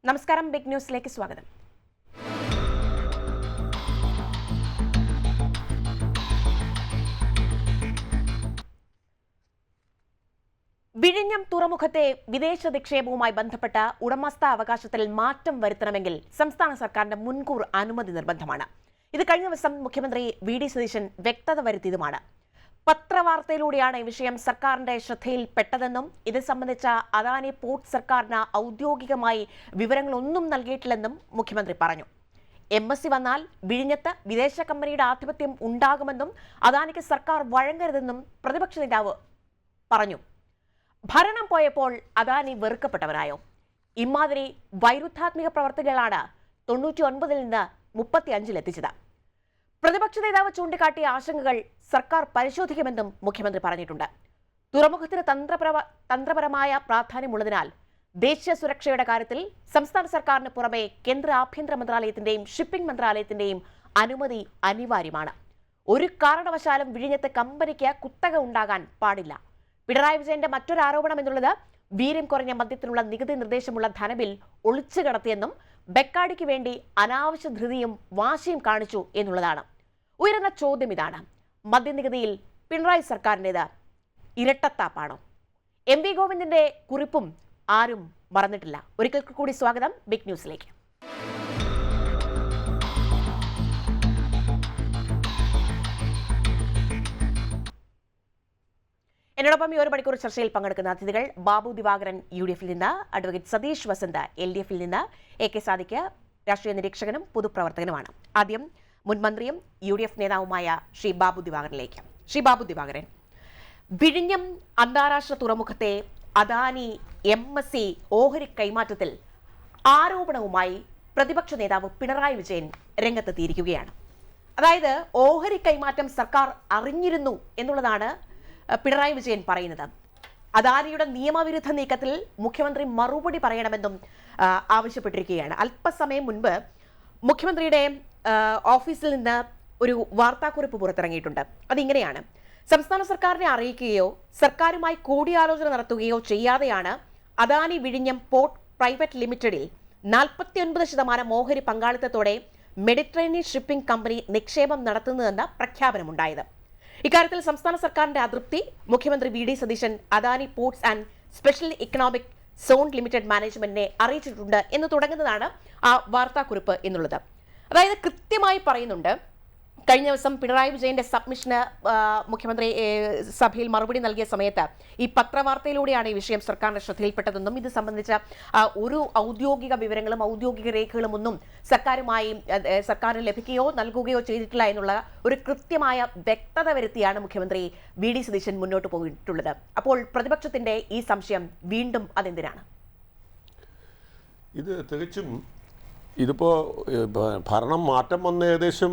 നമസ്കാരം, ബിഗ് ന്യൂസിലേക്ക് സ്വാഗതം. വിഴിഞ്ഞം തുറമുഖത്തെ വിദേശ നിക്ഷേപവുമായി ബന്ധപ്പെട്ട ഉടമസ്ഥാവകാശത്തിൽ മാറ്റം വരുത്തണമെങ്കിൽ സംസ്ഥാന സർക്കാരിന്റെ മുൻകൂർ അനുമതി നിർബന്ധമാണ്. ഇത് കഴിഞ്ഞ ദിവസം മുഖ്യമന്ത്രി വി.ഡി. സതീശൻ വ്യക്തത വരുത്തിയതുമാണ്. പത്രവാർത്തയിലൂടെയാണ് ഈ വിഷയം സർക്കാരിന്റെ ശ്രദ്ധയിൽപ്പെട്ടതെന്നും ഇത് സംബന്ധിച്ച അദാനി പോർട്ട് സർക്കാരിന് ഔദ്യോഗികമായി വിവരങ്ങളൊന്നും നൽകിയിട്ടില്ലെന്നും മുഖ്യമന്ത്രി പറഞ്ഞു. MSC വന്നാൽ വിഴിഞ്ഞത്ത് വിദേശ കമ്പനിയുടെ ആധിപത്യം ഉണ്ടാകുമെന്നും അദാനിക്ക് സർക്കാർ വഴങ്ങരുതെന്നും പ്രതിപക്ഷ നേതാവ് പറഞ്ഞു. ഭരണം പോയപ്പോൾ അദാനി വെറുക്കപ്പെട്ടവരായോ? ഇമാതിരി വൈരുദ്ധാത്മിക പ്രവർത്തികളാണ് 99-ൽ നിന്ന് 35-ലെത്തിച്ചത്. പ്രതിപക്ഷ നേതാവ് ചൂണ്ടിക്കാട്ടിയ ആശങ്കകൾ സർക്കാർ പരിശോധിക്കുമെന്നും മുഖ്യമന്ത്രി പറഞ്ഞിട്ടുണ്ട്. തുറമുഖത്തിന് തന്ത്രപരമായ പ്രാധാന്യമുള്ളതിനാൽ ദേശീയ സുരക്ഷയുടെ കാര്യത്തിൽ സംസ്ഥാന സർക്കാരിന് പുറമെ കേന്ദ്ര ആഭ്യന്തര മന്ത്രാലയത്തിന്റെയും ഷിപ്പിംഗ് മന്ത്രാലയത്തിന്റെയും അനുമതി അനിവാര്യമാണ്. ഒരു കാരണവശാലും വിഴിഞ്ഞത്ത് കമ്പനിക്ക് കുത്തക ഉണ്ടാകാൻ പാടില്ല. പിണറായി വിജയന്റെ മറ്റൊരു ആരോപണം എന്നുള്ളത് വീര്യം കുറഞ്ഞ മദ്യത്തിനുള്ള നികുതി നിർദ്ദേശമുള്ള ധനബിൽ ഒളിച്ചു കടത്തിയെന്നും ബെക്കാഡിക്ക് വേണ്ടി അനാവശ്യ ധൃതിയും വാശിയും കാണിച്ചു എന്നുള്ളതാണ്. ഉയരുന്ന ചോദ്യം ഇതാണ്: മദ്യനികുതിയിൽ പിണറായി സർക്കാരിൻ്റെത് ഇരട്ടത്താപ്പാണോ? MV ഗോവിന്ദന്റെ കുറിപ്പും ആരും മറന്നിട്ടില്ല. ഒരിക്കൽ കൂടി സ്വാഗതം ബിഗ് ന്യൂസിലേക്ക്. എന്നോടൊപ്പം ഈ ഒരു മണിക്കൂർ ചർച്ചയിൽ പങ്കെടുക്കുന്ന അതിഥികൾ: ബാബു ദിവാകരൻ UDF-ൽ നിന്ന്, അഡ്വക്കേറ്റ് സതീഷ് വസന്ത് LDF-ൽ നിന്ന്, AK സാദിഖ് രാഷ്ട്രീയ നിരീക്ഷകനും പൊതുപ്രവർത്തകനുമാണ്. ആദ്യം മുൻ മന്ത്രിയും UDF നേതാവുമായ ശ്രീ ബാബു ദിവാകരനിലേക്ക്. ശ്രീ ബാബു ദിവാകരൻ, വിഴിഞ്ഞം അന്താരാഷ്ട്ര തുറമുഖത്തെ അദാനി MSC ഓഹരി കൈമാറ്റത്തിൽ ആരോപണവുമായി പ്രതിപക്ഷ നേതാവ് പിണറായി വിജയൻ രംഗത്തെത്തിയിരിക്കുകയാണ്. അതായത് ഓഹരി കൈമാറ്റം സർക്കാർ അറിഞ്ഞിരുന്നു എന്നുള്ളതാണ് പിണറായി വിജയൻ പറയുന്നത്. അദാനിയുടെ നിയമവിരുദ്ധ നീക്കത്തിൽ മുഖ്യമന്ത്രി മറുപടി പറയണമെന്നും ആവശ്യപ്പെട്ടിരിക്കുകയാണ്. അല്പസമയം മുൻപ് മുഖ്യമന്ത്രിയുടെ ഓഫീസിൽ നിന്ന് ഒരു വാർത്താക്കുറിപ്പ് പുറത്തിറങ്ങിയിട്ടുണ്ട്. അതിങ്ങനെയാണ്: സംസ്ഥാന സർക്കാരിനെ അറിയിക്കുകയോ സർക്കാരുമായി കൂടിയാലോചന നടത്തുകയോ ചെയ്യാതെയാണ് അദാനി വിഴിഞ്ഞം പോർട്ട് പ്രൈവറ്റ് ലിമിറ്റഡിൽ 49% ഓഹരി പങ്കാളിത്തത്തോടെ മെഡിറ്ററേനിയൻ ഷിപ്പിംഗ് കമ്പനി നിക്ഷേപം നടത്തുന്നതെന്ന പ്രഖ്യാപനമുണ്ടായത്. ഇക്കാര്യത്തിൽ സംസ്ഥാന സർക്കാരിന്റെ അതൃപ്തി മുഖ്യമന്ത്രി VD. Satheesan Adani ports and special economic zone limited മാനേജ്മെന്റിനെ അറിയിച്ചിട്ടുണ്ട് എന്ന് തുടങ്ങുന്നതാണ് ആ വാർത്താക്കുറിപ്പ് എന്നുള്ളത്. അതായത് കൃത്യമായി പറയുന്നുണ്ട്, കഴിഞ്ഞ ദിവസം പിണറായി വിജയന്റെ സബ്മിഷന് മുഖ്യമന്ത്രി സഭയിൽ മറുപടി നൽകിയ സമയത്ത് ഈ പത്രവാർത്തയിലൂടെയാണ് ഈ വിഷയം സർക്കാരിന്റെ ശ്രദ്ധയിൽപ്പെട്ടതെന്നും ഇത് സംബന്ധിച്ച ഒരു ഔദ്യോഗിക വിവരങ്ങളും ഔദ്യോഗിക രേഖകളും ഒന്നും സർക്കാരിന് ലഭിക്കുകയോ നൽകുകയോ ചെയ്തിട്ടില്ല എന്നുള്ള ഒരു കൃത്യമായ വ്യക്തത വരുത്തിയാണ് മുഖ്യമന്ത്രി വി.ഡി. സതീശൻ മുന്നോട്ട് പോയിട്ടുള്ളത്. അപ്പോൾ പ്രതിപക്ഷത്തിന്റെ ഈ സംശയം വീണ്ടും അതെന്തിനാണ്? ഇത് തികച്ചും ഇതിപ്പോൾ ഭരണം മാറ്റം വന്ന ഏകദേശം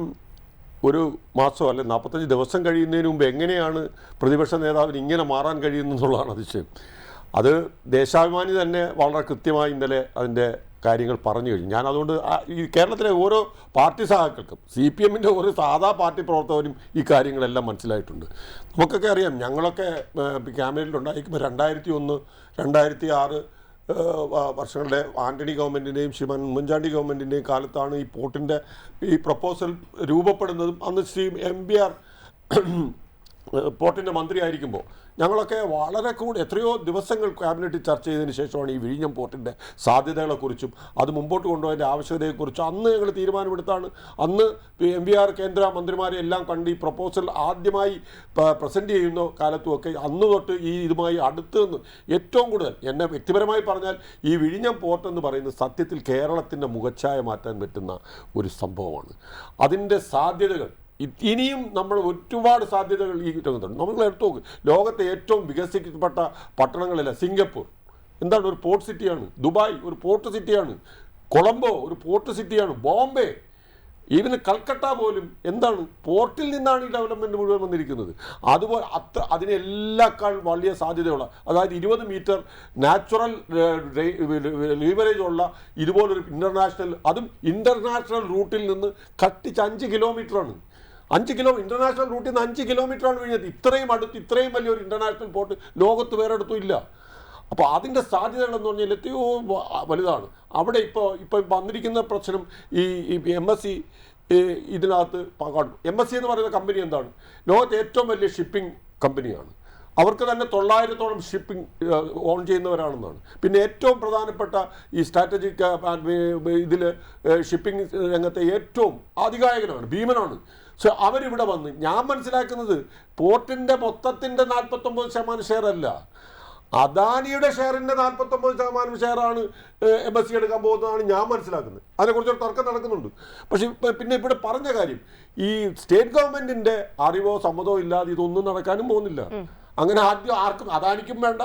ഒരു മാസം അല്ലെ 45 ദിവസം കഴിയുന്നതിന് മുമ്പ് എങ്ങനെയാണ് പ്രതിപക്ഷ നേതാവിന് ഇങ്ങനെ മാറാൻ കഴിയുന്നതെന്നുള്ളതാണ് അതിശയം. അത് ദേശാഭിമാനി തന്നെ വളരെ കൃത്യമായി ഇന്നലെ അതിൻ്റെ കാര്യങ്ങൾ പറഞ്ഞു കഴിഞ്ഞു. ഞാൻ അതുകൊണ്ട് ഈ കേരളത്തിലെ ഓരോ പാർട്ടി സഹാക്കൾക്കും CPM-ൻ്റെ ഓരോ സാധാ പാർട്ടി പ്രവർത്തകരും ഈ കാര്യങ്ങളെല്ലാം മനസ്സിലായിട്ടുണ്ട്. നമുക്കൊക്കെ അറിയാം, ഞങ്ങളൊക്കെ ക്യാബിനറ്റിലുണ്ടായിരിക്കുമ്പോൾ 2001, 2006 വർഷങ്ങളുടെ ആൻ്റണി ഗവൺമെൻറ്റിൻ്റെയും ശ്രീമാൻ ഉമ്മൻചാണ്ടി ഗവൺമെൻറ്റിൻ്റെയും കാലത്താണ് ഈ പോർട്ടിൻ്റെ ഈ പ്രപ്പോസൽ രൂപപ്പെടുന്നതും. അന്ന് ശ്രീ MBR പോർട്ടിൻ്റെ മന്ത്രി ആയിരിക്കുമ്പോൾ ഞങ്ങളൊക്കെ വളരെ എത്രയോ ദിവസങ്ങൾ ക്യാബിനറ്റിൽ ചർച്ച ചെയ്തതിന് ശേഷമാണ് ഈ വിഴിഞ്ഞം പോർട്ടിൻ്റെ സാധ്യതകളെക്കുറിച്ചും അത് മുമ്പോട്ട് കൊണ്ടുപോയതിൻ്റെ ആവശ്യകതയെക്കുറിച്ചും അന്ന് ഞങ്ങൾ തീരുമാനമെടുത്താണ്. അന്ന് MBR കേന്ദ്ര മന്ത്രിമാരെ എല്ലാം കണ്ട് ഈ പ്രപ്പോസൽ ആദ്യമായി പ്രസൻറ്റ് ചെയ്യുന്ന കാലത്തുമൊക്കെ അന്ന് തൊട്ട് ഈ ഇതുമായി അടുത്ത് നിന്ന് ഏറ്റവും കൂടുതൽ എന്നെ വ്യക്തിപരമായി പറഞ്ഞാൽ ഈ വിഴിഞ്ഞം പോർട്ട് എന്ന് പറയുന്നത് സത്യത്തിൽ കേരളത്തിൻ്റെ മുഖച്ഛായ മാറ്റാൻ പറ്റുന്ന ഒരു സംഭവമാണ്. അതിൻ്റെ സാധ്യതകൾ ഇനിയും നമ്മൾ ഒരുപാട് സാധ്യതകൾ ഈ രംഗത്തുണ്ട്. നമ്മൾ എടുത്തു നോക്ക്, ലോകത്തെ ഏറ്റവും വികസിക്കപ്പെട്ട പട്ടണങ്ങളില്ല സിംഗപ്പൂർ എന്താണ് ഒരു പോർട്ട് സിറ്റിയാണ്, ദുബായ് ഒരു പോർട്ട് സിറ്റിയാണ്, കൊളംബോ ഒരു പോർട്ട് സിറ്റിയാണ്, ബോംബെ, ഈവൻ കൽക്കട്ട പോലും എന്താണ് പോർട്ടിൽ നിന്നാണ് ഈ ഡെവലപ്മെൻറ്റ് മുഴുവൻ വന്നിരിക്കുന്നത്. അതുപോലെ അതിനെല്ലാക്കാൾ വലിയ സാധ്യതയുള്ള, അതായത് 20 മീറ്റർ നാച്ചുറൽ ലീവറേജ് ഉള്ള ഇതുപോലൊരു അതും ഇൻ്റർനാഷണൽ റൂട്ടിൽ നിന്ന് കട്ടിച്ച് 5 കിലോമീറ്ററാണ്. 5 ഇൻ്റർനാഷണൽ റൂട്ടിൽ നിന്ന് 5 കിലോമീറ്ററാണ് വിഴിഞ്ഞത്. ഇത്രയും അടുത്ത് ഇത്രയും വലിയൊരു ഇൻ്റർനാഷണൽ പോർട്ട് ലോകത്ത് വേറെ അടുത്തും ഇല്ല. അപ്പോൾ അതിൻ്റെ സാധ്യതകളെന്ന് പറഞ്ഞാൽ എത്രയോ വലുതാണ്. അവിടെ ഇപ്പോൾ വന്നിരിക്കുന്ന പ്രശ്നം ഈ MSC ഇതിനകത്ത് MSC എന്ന് പറയുന്ന കമ്പനി എന്താണ്? ലോകത്തെ ഏറ്റവും വലിയ ഷിപ്പിംഗ് കമ്പനിയാണ്. അവർക്ക് തന്നെ 900ഓളം ഷിപ്പിംഗ് ഓൺ ചെയ്യുന്നവരാണെന്നാണ്. പിന്നെ ഏറ്റവും പ്രധാനപ്പെട്ട ഈ സ്ട്രാറ്റജിക് ഇതിൽ ഷിപ്പിംഗ് രംഗത്തെ ഏറ്റവും ആധികാരികനാണ്, ഭീമനാണ്. സോ അവരിവിടെ വന്ന് ഞാൻ മനസ്സിലാക്കുന്നത് പോർട്ടിൻ്റെ മൊത്തത്തിൻ്റെ 49% ഷെയർ അല്ല, അദാനിയുടെ ഷെയറിൻ്റെ 49% ഷെയറാണ് MSC എടുക്കാൻ പോകുന്നതാണ് ഞാൻ മനസ്സിലാക്കുന്നത്. അതിനെക്കുറിച്ചൊരു തർക്കം നടക്കുന്നുണ്ട്. പക്ഷേ പിന്നെ ഇവിടെ പറഞ്ഞ കാര്യം, ഈ സ്റ്റേറ്റ് ഗവൺമെൻറ്റിൻ്റെ അറിവോ സമ്മതമോ ഇല്ലാതെ ഇതൊന്നും നടക്കാനും പോകുന്നില്ല. അങ്ങനെ ആദ്യം ആർക്കും, അദാനിക്കും വേണ്ട,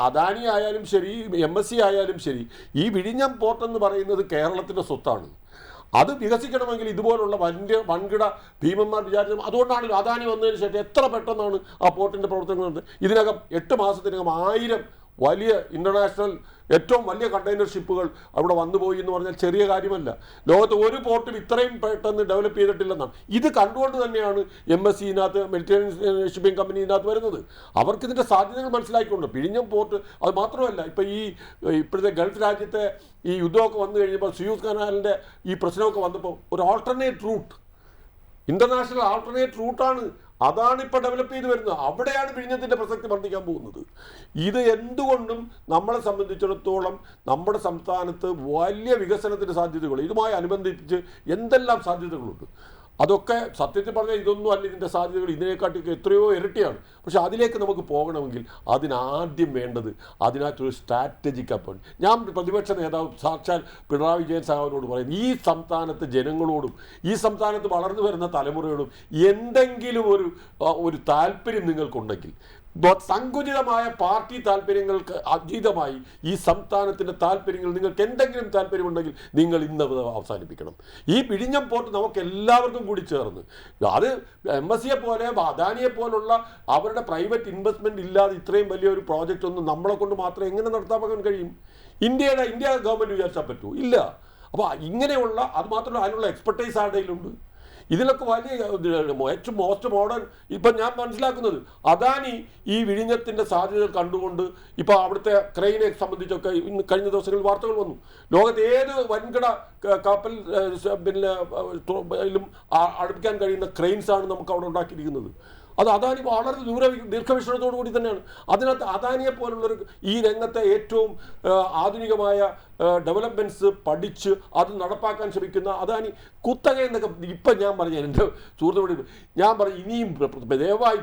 അദാനി ആയാലും ശരി MSC ആയാലും ശരി, ഈ വിഴിഞ്ഞം പോർട്ട് എന്ന് പറയുന്നത് കേരളത്തിൻ്റെ സ്വത്താണ്. അത് വികസിക്കണമെങ്കിൽ ഇതുപോലുള്ള വൻകിട ഭീമന്മാർ വിചാരിച്ചത്. അതുകൊണ്ടാണല്ലോ അദാനി വന്നതിന് ശേഷം എത്ര പെട്ടെന്നാണ് ആ പോർട്ടിൻ്റെ പ്രവർത്തനങ്ങൾ നടന്നത്. ഇതിനകം 8 മാസത്തിനകം 1000 വലിയ ഇൻ്റർനാഷണൽ ഏറ്റവും വലിയ കണ്ടെയ്നർ ഷിപ്പുകൾ അവിടെ വന്നുപോയി എന്ന് പറഞ്ഞാൽ ചെറിയ കാര്യമല്ല. ലോകത്ത് ഒരു പോർട്ടും ഇത്രയും പെട്ടെന്ന് ഡെവലപ്പ് ചെയ്തിട്ടില്ലെന്നാണ്. ഇത് കണ്ടുകൊണ്ട് തന്നെയാണ് MSC മെഡിറ്ററേനിയൻ ഷിപ്പിംഗ് കമ്പനി ഇതിനകത്ത് വരുന്നത്. അവർക്ക് ഇതിൻ്റെ സാധ്യതകൾ മനസ്സിലാക്കിക്കൊണ്ട് വിഴിഞ്ഞം പോർട്ട്, അത് മാത്രമല്ല ഇപ്പോൾ ഇപ്പോഴത്തെ ഗൾഫ് രാജ്യത്തെ ഈ യുദ്ധമൊക്കെ വന്നു കഴിഞ്ഞപ്പോൾ സുയൂസ് കനാലിൻ്റെ ഈ പ്രശ്നമൊക്കെ വന്നപ്പോൾ ഒരു ആൾട്ടർനേറ്റ് റൂട്ട്, ഇൻ്റർനാഷണൽ ആൾട്ടർനേറ്റ് റൂട്ടാണ് അതാണ് ഇപ്പോൾ ഡെവലപ്പ് ചെയ്ത് വരുന്നത്. അവിടെയാണ് വിഴിഞ്ഞത്തിൻ്റെ പ്രസക്തി വർദ്ധിക്കാൻ പോകുന്നത്. ഇത് എന്തുകൊണ്ടും നമ്മളെ സംബന്ധിച്ചിടത്തോളം നമ്മുടെ സംസ്ഥാനത്ത് വലിയ വികസനത്തിന് സാധ്യതകൾ, ഇതുമായി അനുബന്ധിച്ച് എന്തെല്ലാം സാധ്യതകളുണ്ട്. അതൊക്കെ സത്യത്തിൽ പറഞ്ഞാൽ ഇതൊന്നും അല്ല, ഇതിൻ്റെ സാധ്യതകൾ ഇതിനെക്കാട്ടിയൊക്കെ എത്രയോ ഇരട്ടിയാണ്. പക്ഷേ അതിലേക്ക് നമുക്ക് പോകണമെങ്കിൽ അതിനാദ്യം വേണ്ടത് അതിനകത്തൊരു സ്ട്രാറ്റജിക് അപ്പോയിന്റ്. ഞാൻ പ്രതിപക്ഷ നേതാവ് സാക്ഷാൽ പിണറായി വിജയൻ സാഹിബിനോട് പറയുന്നത്, ഈ സംസ്ഥാനത്തെ ജനങ്ങളോടും ഈ സംസ്ഥാനത്ത് വളർന്നു വരുന്ന തലമുറയോടും എന്തെങ്കിലും ഒരു താല്പര്യം നിങ്ങൾക്കുണ്ടെങ്കിൽ, സങ്കുചിതമായ പാർട്ടി താല്പര്യങ്ങൾക്ക് അതീതമായി ഈ സംസ്ഥാനത്തിൻ്റെ താല്പര്യങ്ങൾ നിങ്ങൾക്ക് എന്തെങ്കിലും താല്പര്യമുണ്ടെങ്കിൽ നിങ്ങൾ ഇന്ന് അവസാനിപ്പിക്കണം. ഈ വിഴിഞ്ഞം പോർട്ട് നമുക്ക് എല്ലാവർക്കും കൂടി ചേർന്ന്, അത് MSCയെ പോലെ അദാനിയെ പോലുള്ള അവരുടെ പ്രൈവറ്റ് ഇൻവെസ്റ്റ്മെൻറ്റ് ഇല്ലാതെ ഇത്രയും വലിയൊരു പ്രോജക്റ്റ് ഒന്നും നമ്മളെ കൊണ്ട് മാത്രം എങ്ങനെ നടത്താൻ കഴിയും? ഇന്ത്യ ഗവൺമെൻറ് വിചാരിച്ചാൽ പറ്റുമോ? ഇല്ല. അപ്പോൾ ഇങ്ങനെയുള്ള, അത് മാത്രമല്ല അതിനുള്ള എക്സ്പെർട്ടൈസ് ആരുടെയിലുണ്ട്. ഇതിലൊക്കെ വലിയ ഏറ്റവും മോസ്റ്റ് മോഡേൺ. ഇപ്പം ഞാൻ മനസ്സിലാക്കുന്നത് അദാനി ഈ വിഴിഞ്ഞത്തിൻ്റെ സാധ്യതകൾ കണ്ടുകൊണ്ട് ഇപ്പോൾ അവിടുത്തെ ക്രെയിനെ സംബന്ധിച്ചൊക്കെ ഇന്ന് കഴിഞ്ഞ ദിവസങ്ങളിൽ വാർത്തകൾ വന്നു. ലോകത്ത് ഏത് വൻകിട കപ്പൽ പിന്നെ അടുപ്പിക്കാൻ കഴിയുന്ന ക്രെയിൻസാണ് നമുക്ക് അവിടെ ഉണ്ടാക്കിയിരിക്കുന്നത്. അത് അദാനി വളരെ ദീർഘവീക്ഷണത്തോടു കൂടി തന്നെയാണ്. അതിനകത്ത് അദാനിയെ പോലുള്ളൊരു ഈ രംഗത്തെ ഏറ്റവും ആധുനികമായ ഡെവലപ്മെൻറ്റ്സ് പഠിച്ച് അത് നടപ്പാക്കാൻ ശ്രമിക്കുന്ന അദാനി കുത്തക എന്നൊക്കെ ഇപ്പം ഞാൻ പറഞ്ഞ എൻ്റെ സുഹൃത്തുക്കളോട് ഞാൻ പറഞ്ഞു, ഇനിയും ദയവായി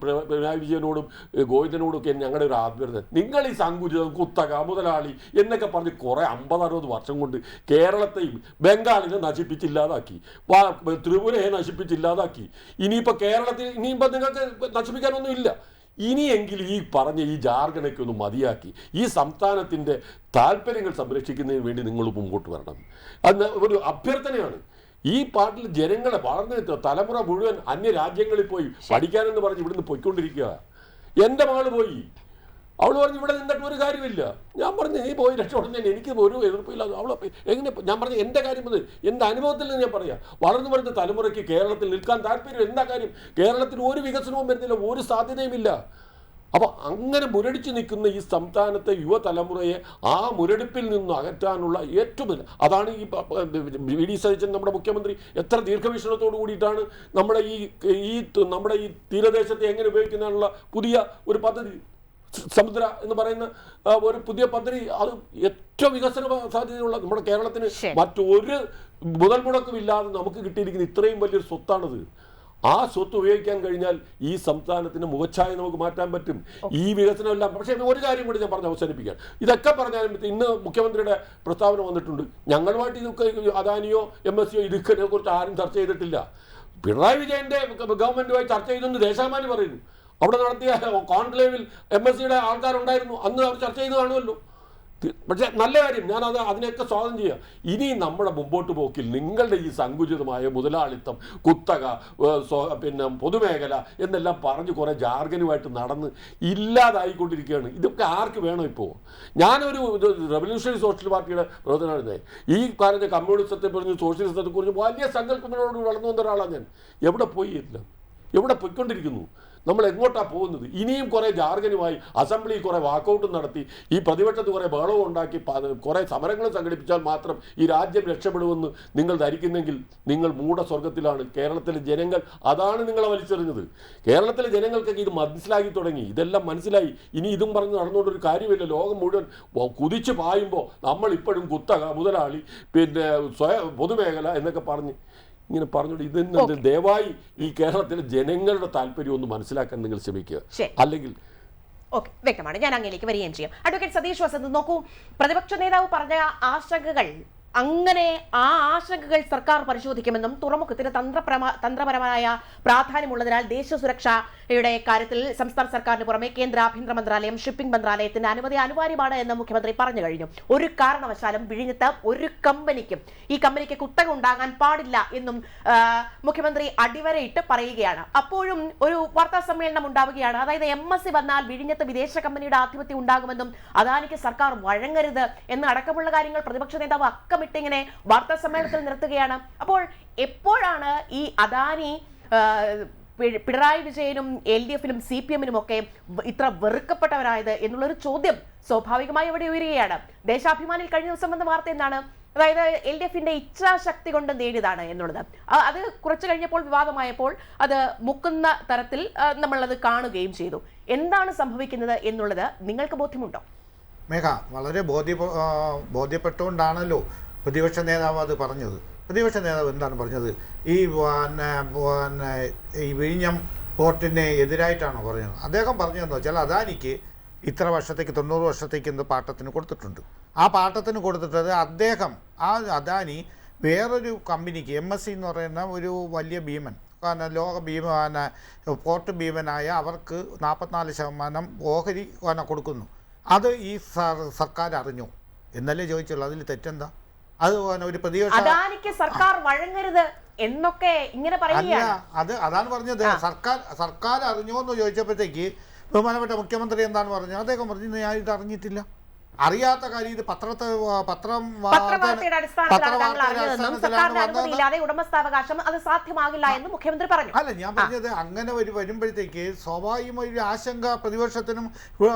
പിണറായി വിജയനോടും ഗോവിന്ദനോടും ഒക്കെ ഞങ്ങളുടെ ഒരു ആത്മീയത, നിങ്ങൾ ഈ സങ്കുചിതം കുത്തക മുതലാളി എന്നൊക്കെ പറഞ്ഞ് കുറേ 50-60 വർഷം കൊണ്ട് കേരളത്തെയും ബംഗാളിനെ നശിപ്പിച്ചില്ലാതാക്കി, ത്രിപുരയെ നശിപ്പിച്ചില്ലാതാക്കി. ഇനിയിപ്പോൾ കേരളത്തിൽ ഇനിയിപ്പോൾ നിങ്ങൾക്ക് നശിപ്പിക്കാനൊന്നുമില്ല. ഇനിയെങ്കിലും ഈ പറഞ്ഞ ഈ ജാർഖണ്ഡൊക്കെ ഒന്ന് മതിയാക്കി ഈ സംസ്ഥാനത്തിൻ്റെ താല്പര്യങ്ങൾ സംരക്ഷിക്കുന്നതിന് വേണ്ടി നിങ്ങൾ മുമ്പോട്ട് വരണം. അത് ഒരു അഭ്യർത്ഥനയാണ്. ഈ പാട്ടിൽ ജനങ്ങളെ വളർന്നു തലമുറ മുഴുവൻ അന്യ രാജ്യങ്ങളിൽ പോയി പഠിക്കാനെന്ന് പറഞ്ഞ് ഇവിടുന്ന് പോയിക്കൊണ്ടിരിക്കുക. എൻ്റെ മകള് പോയി, അവൾ പറഞ്ഞു ഇവിടെ നിന്നിട്ട് ഒരു കാര്യമില്ല. ഞാൻ പറഞ്ഞു നീ പോയി രക്ഷപ്പെടുന്നതിന് എനിക്ക് ഒരു എതിർപ്പില്ല. അവളെ എങ്ങനെ ഞാൻ പറഞ്ഞു എൻ്റെ കാര്യം അത് എൻ്റെ അനുഭവത്തിൽ നിന്ന് ഞാൻ പറയാം. വളർന്നു വരുന്ന തലമുറയ്ക്ക് കേരളത്തിൽ നിൽക്കാൻ താല്പര്യം. എന്താ കാര്യം? കേരളത്തിൽ ഒരു വികസനവും വരുന്നില്ല, ഒരു സാധ്യതയുമില്ല. അപ്പോൾ അങ്ങനെ മുരടിച്ചു നിൽക്കുന്ന ഈ സംസ്ഥാനത്തെ യുവതലമുറയെ ആ മുരടിപ്പിൽ നിന്ന് അകറ്റാനുള്ള ഏറ്റവും അതാണ് ഈ VD സതീശൻ നമ്മുടെ മുഖ്യമന്ത്രി എത്ര ദീർഘവീക്ഷണത്തോടു കൂടിയിട്ടാണ് നമ്മുടെ ഈ തീരദേശത്തെ എങ്ങനെ ഉപയോഗിക്കുന്നതിനുള്ള പുതിയ ഒരു പദ്ധതി, സമുദ്ര എന്ന് പറയുന്ന ഒരു പുതിയ പദ്ധതി, അത് ഏറ്റവും വികസന സാധ്യതയുള്ള നമ്മുടെ കേരളത്തിന് മറ്റൊരു മുതൽ മുടക്കുമില്ലാതെ നമുക്ക് കിട്ടിയിരിക്കുന്ന ഇത്രയും വലിയൊരു സ്വത്താണത്. ആ സ്വത്ത് ഉപയോഗിക്കാൻ കഴിഞ്ഞാൽ ഈ സംസ്ഥാനത്തിന് മുഖച്ഛായ നമുക്ക് മാറ്റാൻ പറ്റും. ഈ വികസനമെല്ലാം. പക്ഷേ ഒരു കാര്യം കൂടി ഞാൻ പറഞ്ഞ് അവസാനിപ്പിക്കാം. ഇതൊക്കെ പറഞ്ഞാലും ഇന്ന് മുഖ്യമന്ത്രിയുടെ പ്രസ്താവന വന്നിട്ടുണ്ട്, ഞങ്ങളുമായിട്ട് ഇതൊക്കെ അദാനിയോ MSCയോ ഇതിനെ കുറിച്ച് ആരും ചർച്ച ചെയ്തിട്ടില്ല. പിണറായി വിജയൻ്റെ ഗവൺമെൻറ്റുമായി ചർച്ച ചെയ്തെന്ന് ദേശാഭിമാനി പറയുന്നു. അവിടെ നടത്തിയ കോൺക്ലേവിൽ MSCയുടെ ആൾക്കാരുണ്ടായിരുന്നു, അന്ന് അവർ ചർച്ച ചെയ്ത് കാണുമല്ലോ. പക്ഷേ നല്ല കാര്യം, ഞാനത് അതിനെയൊക്കെ സ്വാഗതം ചെയ്യുക. ഇനി നമ്മുടെ മുമ്പോട്ട് പോക്കിൽ നിങ്ങളുടെ ഈ സങ്കുചിതമായ മുതലാളിത്തം, കുത്തക, പിന്നെ പൊതുമേഖല എന്നെല്ലാം പറഞ്ഞ് കുറേ ജാർഗനുമായിട്ട് നടന്ന് ഇല്ലാതായിക്കൊണ്ടിരിക്കുകയാണ്. ഇതൊക്കെ ആർക്ക് വേണം? ഇപ്പോൾ ഞാനൊരു റവല്യൂഷണറി സോഷ്യൽ പാർട്ടിയുടെ പ്രവർത്തനമായിരുന്നേ. ഈ പറഞ്ഞ കമ്മ്യൂണിസത്തെ പറഞ്ഞ് സോഷ്യലിസത്തെ കുറിച്ച് വലിയ സങ്കല്പങ്ങളോട് വളർന്നു വന്ന ഒരാളാണ് ഞാൻ. എവിടെ പോയി? എവിടെ പോയിക്കൊണ്ടിരിക്കുന്നു? നമ്മൾ എങ്ങോട്ടാണ് പോകുന്നത്? ഇനിയും കുറേ ജാർഗനുമായി അസംബ്ലിയിൽ കുറേ വാക്കൗട്ടും നടത്തി ഈ പ്രതിപക്ഷത്ത് കുറേ ബഹളവും ഉണ്ടാക്കി കുറേ സമരങ്ങൾ സംഘടിപ്പിച്ചാൽ മാത്രം ഈ രാജ്യം രക്ഷപ്പെടുമെന്ന് നിങ്ങൾ ധരിക്കുന്നെങ്കിൽ നിങ്ങൾ മൂഢസ്വർഗത്തിലാണ്. കേരളത്തിലെ ജനങ്ങൾ അതാണ് നിങ്ങളെ വലിച്ചെറിഞ്ഞത്. കേരളത്തിലെ ജനങ്ങൾക്കൊക്കെ ഇത് മനസ്സിലാക്കി തുടങ്ങി. ഇതെല്ലാം മനസ്സിലായി. ഇനി ഇതും പറഞ്ഞ് നടന്നുകൊണ്ടൊരു കാര്യമില്ല. ലോകം മുഴുവൻ കുതിച്ച് പായുമ്പോൾ നമ്മൾ ഇപ്പോഴും കുത്തക മുതലാളി പിന്നെ പൊതുമേഖല എന്നൊക്കെ പറഞ്ഞ് ഇങ്ങനെ പറഞ്ഞോളൂ. ഇതിന് ദയവായി ഈ കേരളത്തിലെ ജനങ്ങളുടെ താല്പര്യം ഒന്ന് മനസ്സിലാക്കാൻ നിങ്ങൾ ശ്രമിക്കുക. അല്ലെങ്കിൽ ഓക്കെ, വ്യക്തമാണ്. ഞാൻ അങ്ങനെയൊക്കെ വരികയും ചെയ്യാം. അഡ്വക്കേറ്റ് സതീഷ് വസന്ത്, നോക്കൂ, പ്രതിപക്ഷ നേതാവ് പറഞ്ഞ ആശങ്കകൾ, അങ്ങനെ ആ ആശങ്കകൾ സർക്കാർ പരിശോധിക്കുമെന്നും തുറമുഖത്തിന് തന്ത്രപരമായ പ്രാധാന്യമുള്ളതിനാൽ ദേശീയ സുരക്ഷയുടെ കാര്യത്തിൽ സംസ്ഥാന സർക്കാരിന് പുറമെ കേന്ദ്ര ആഭ്യന്തര മന്ത്രാലയം, ഷിപ്പിംഗ് മന്ത്രാലയത്തിന്റെ അനുമതി അനിവാര്യമാണ് എന്ന് മുഖ്യമന്ത്രി പറഞ്ഞു കഴിഞ്ഞു. ഒരു കാരണവശാലും വിഴിഞ്ഞത്ത് ഒരു കമ്പനിക്കും ഈ കമ്പനിക്ക് കുത്തക ഉണ്ടാകാൻ പാടില്ല എന്നും മുഖ്യമന്ത്രി അടിവരയിട്ട് പറയുകയാണ്. അപ്പോഴും ഒരു വാർത്താ സമ്മേളനം ഉണ്ടാവുകയാണ്. അതായത് MSC വന്നാൽ വിഴിഞ്ഞത്ത് വിദേശ കമ്പനിയുടെ ആധിപത്യം ഉണ്ടാകുമെന്നും അദാനിക്ക് സർക്കാർ വഴങ്ങരുത് എന്ന് അടക്കമുള്ള കാര്യങ്ങൾ പ്രതിപക്ഷ നേതാവ് ഇങ്ങനെ വാർത്താ സമ്മേളനത്തിൽ നിർത്തുകയാണ്. അപ്പോൾ എപ്പോഴാണ് ഈ അദാനി പിണറായി വിജയനും LDF-നും CPM-നും ഒക്കെ ഇത്ര വെറുക്കപ്പെട്ടവരായത് എന്നുള്ളൊരു ചോദ്യം സ്വാഭാവികമായി ഇവിടെ ഉയരുകയാണ്. ദേശാഭിമാനിൽ കഴിഞ്ഞ ദിവസം വന്ന വാർത്ത എന്താണ്? അതായത് LDF-ന്റെ ഇച്ഛാശക്തി കൊണ്ട് നേടിയതാണ് എന്നുള്ളത്. അത് കുറച്ചു കഴിഞ്ഞപ്പോൾ വിവാദമായപ്പോൾ അത് മുക്കുന്ന തരത്തിൽ നമ്മളത് കാണുകയും ചെയ്തു. എന്താണ് സംഭവിക്കുന്നത് എന്നുള്ളത് നിങ്ങൾക്ക് ബോധ്യമുണ്ടോ? മേഘ, വളരെ ബോധ്യപ്പെട്ടുകൊണ്ടാണല്ലോ പ്രതിപക്ഷ നേതാവ് അത് പറഞ്ഞത്. പ്രതിപക്ഷ നേതാവ് എന്താണ് പറഞ്ഞത്? ഈ വിഴിഞ്ഞം പോർട്ടിനെ എതിരായിട്ടാണോ പറഞ്ഞത്? അദ്ദേഹം പറഞ്ഞതെന്ന് വെച്ചാൽ അദാനിക്ക് ഇത്ര വർഷത്തേക്ക് 90 വർഷത്തേക്ക് എന്തോ പാട്ടത്തിന് കൊടുത്തിട്ടുണ്ട്. ആ പാട്ടത്തിന് കൊടുത്തിട്ടത് അദാനി വേറൊരു കമ്പനിക്ക് MSC എന്ന് പറയുന്ന ഒരു വലിയ ഭീമൻ, ലോക പോർട്ട് ഭീമനായ അവർക്ക് 44% ഓഹരി കൊടുക്കുന്നു. അത് ഈ സർക്കാർ അറിഞ്ഞു എന്നല്ലേ ചോദിച്ചുള്ളൂ. അതിൽ തെറ്റെന്താ? അത് ഒരു പ്രതിപക്ഷ അദാനിക്ക് സർക്കാർ വഴങ്ങരുത് എന്നൊക്കെ ഇങ്ങനെ പറയുകയാണ്. അതാണ് പറഞ്ഞത്. സർക്കാർ അറിഞ്ഞോ എന്ന് ചോദിച്ചപ്പോഴത്തേക്ക് ബഹുമാനപ്പെട്ട മുഖ്യമന്ത്രി എന്താണ് പറഞ്ഞത്? അദ്ദേഹം പറഞ്ഞു ഞാൻ ഇത് അറിഞ്ഞിട്ടില്ല. അറിയാത്ത കാര്യം ഇത് പത്രവാർത്തയുടെ അടിസ്ഥാനത്തിലാണ് ഉടമസ്ഥാവകാശം അത് സാധ്യമാകില്ല എന്ന് മുഖ്യമന്ത്രി പറഞ്ഞു. അല്ല, ഞാൻ പറഞ്ഞത് അങ്ങനെ വരുമ്പോഴത്തേക്ക് സ്വാഭാവികമായി ഒരു ആശങ്ക പ്രതിപക്ഷത്തിനും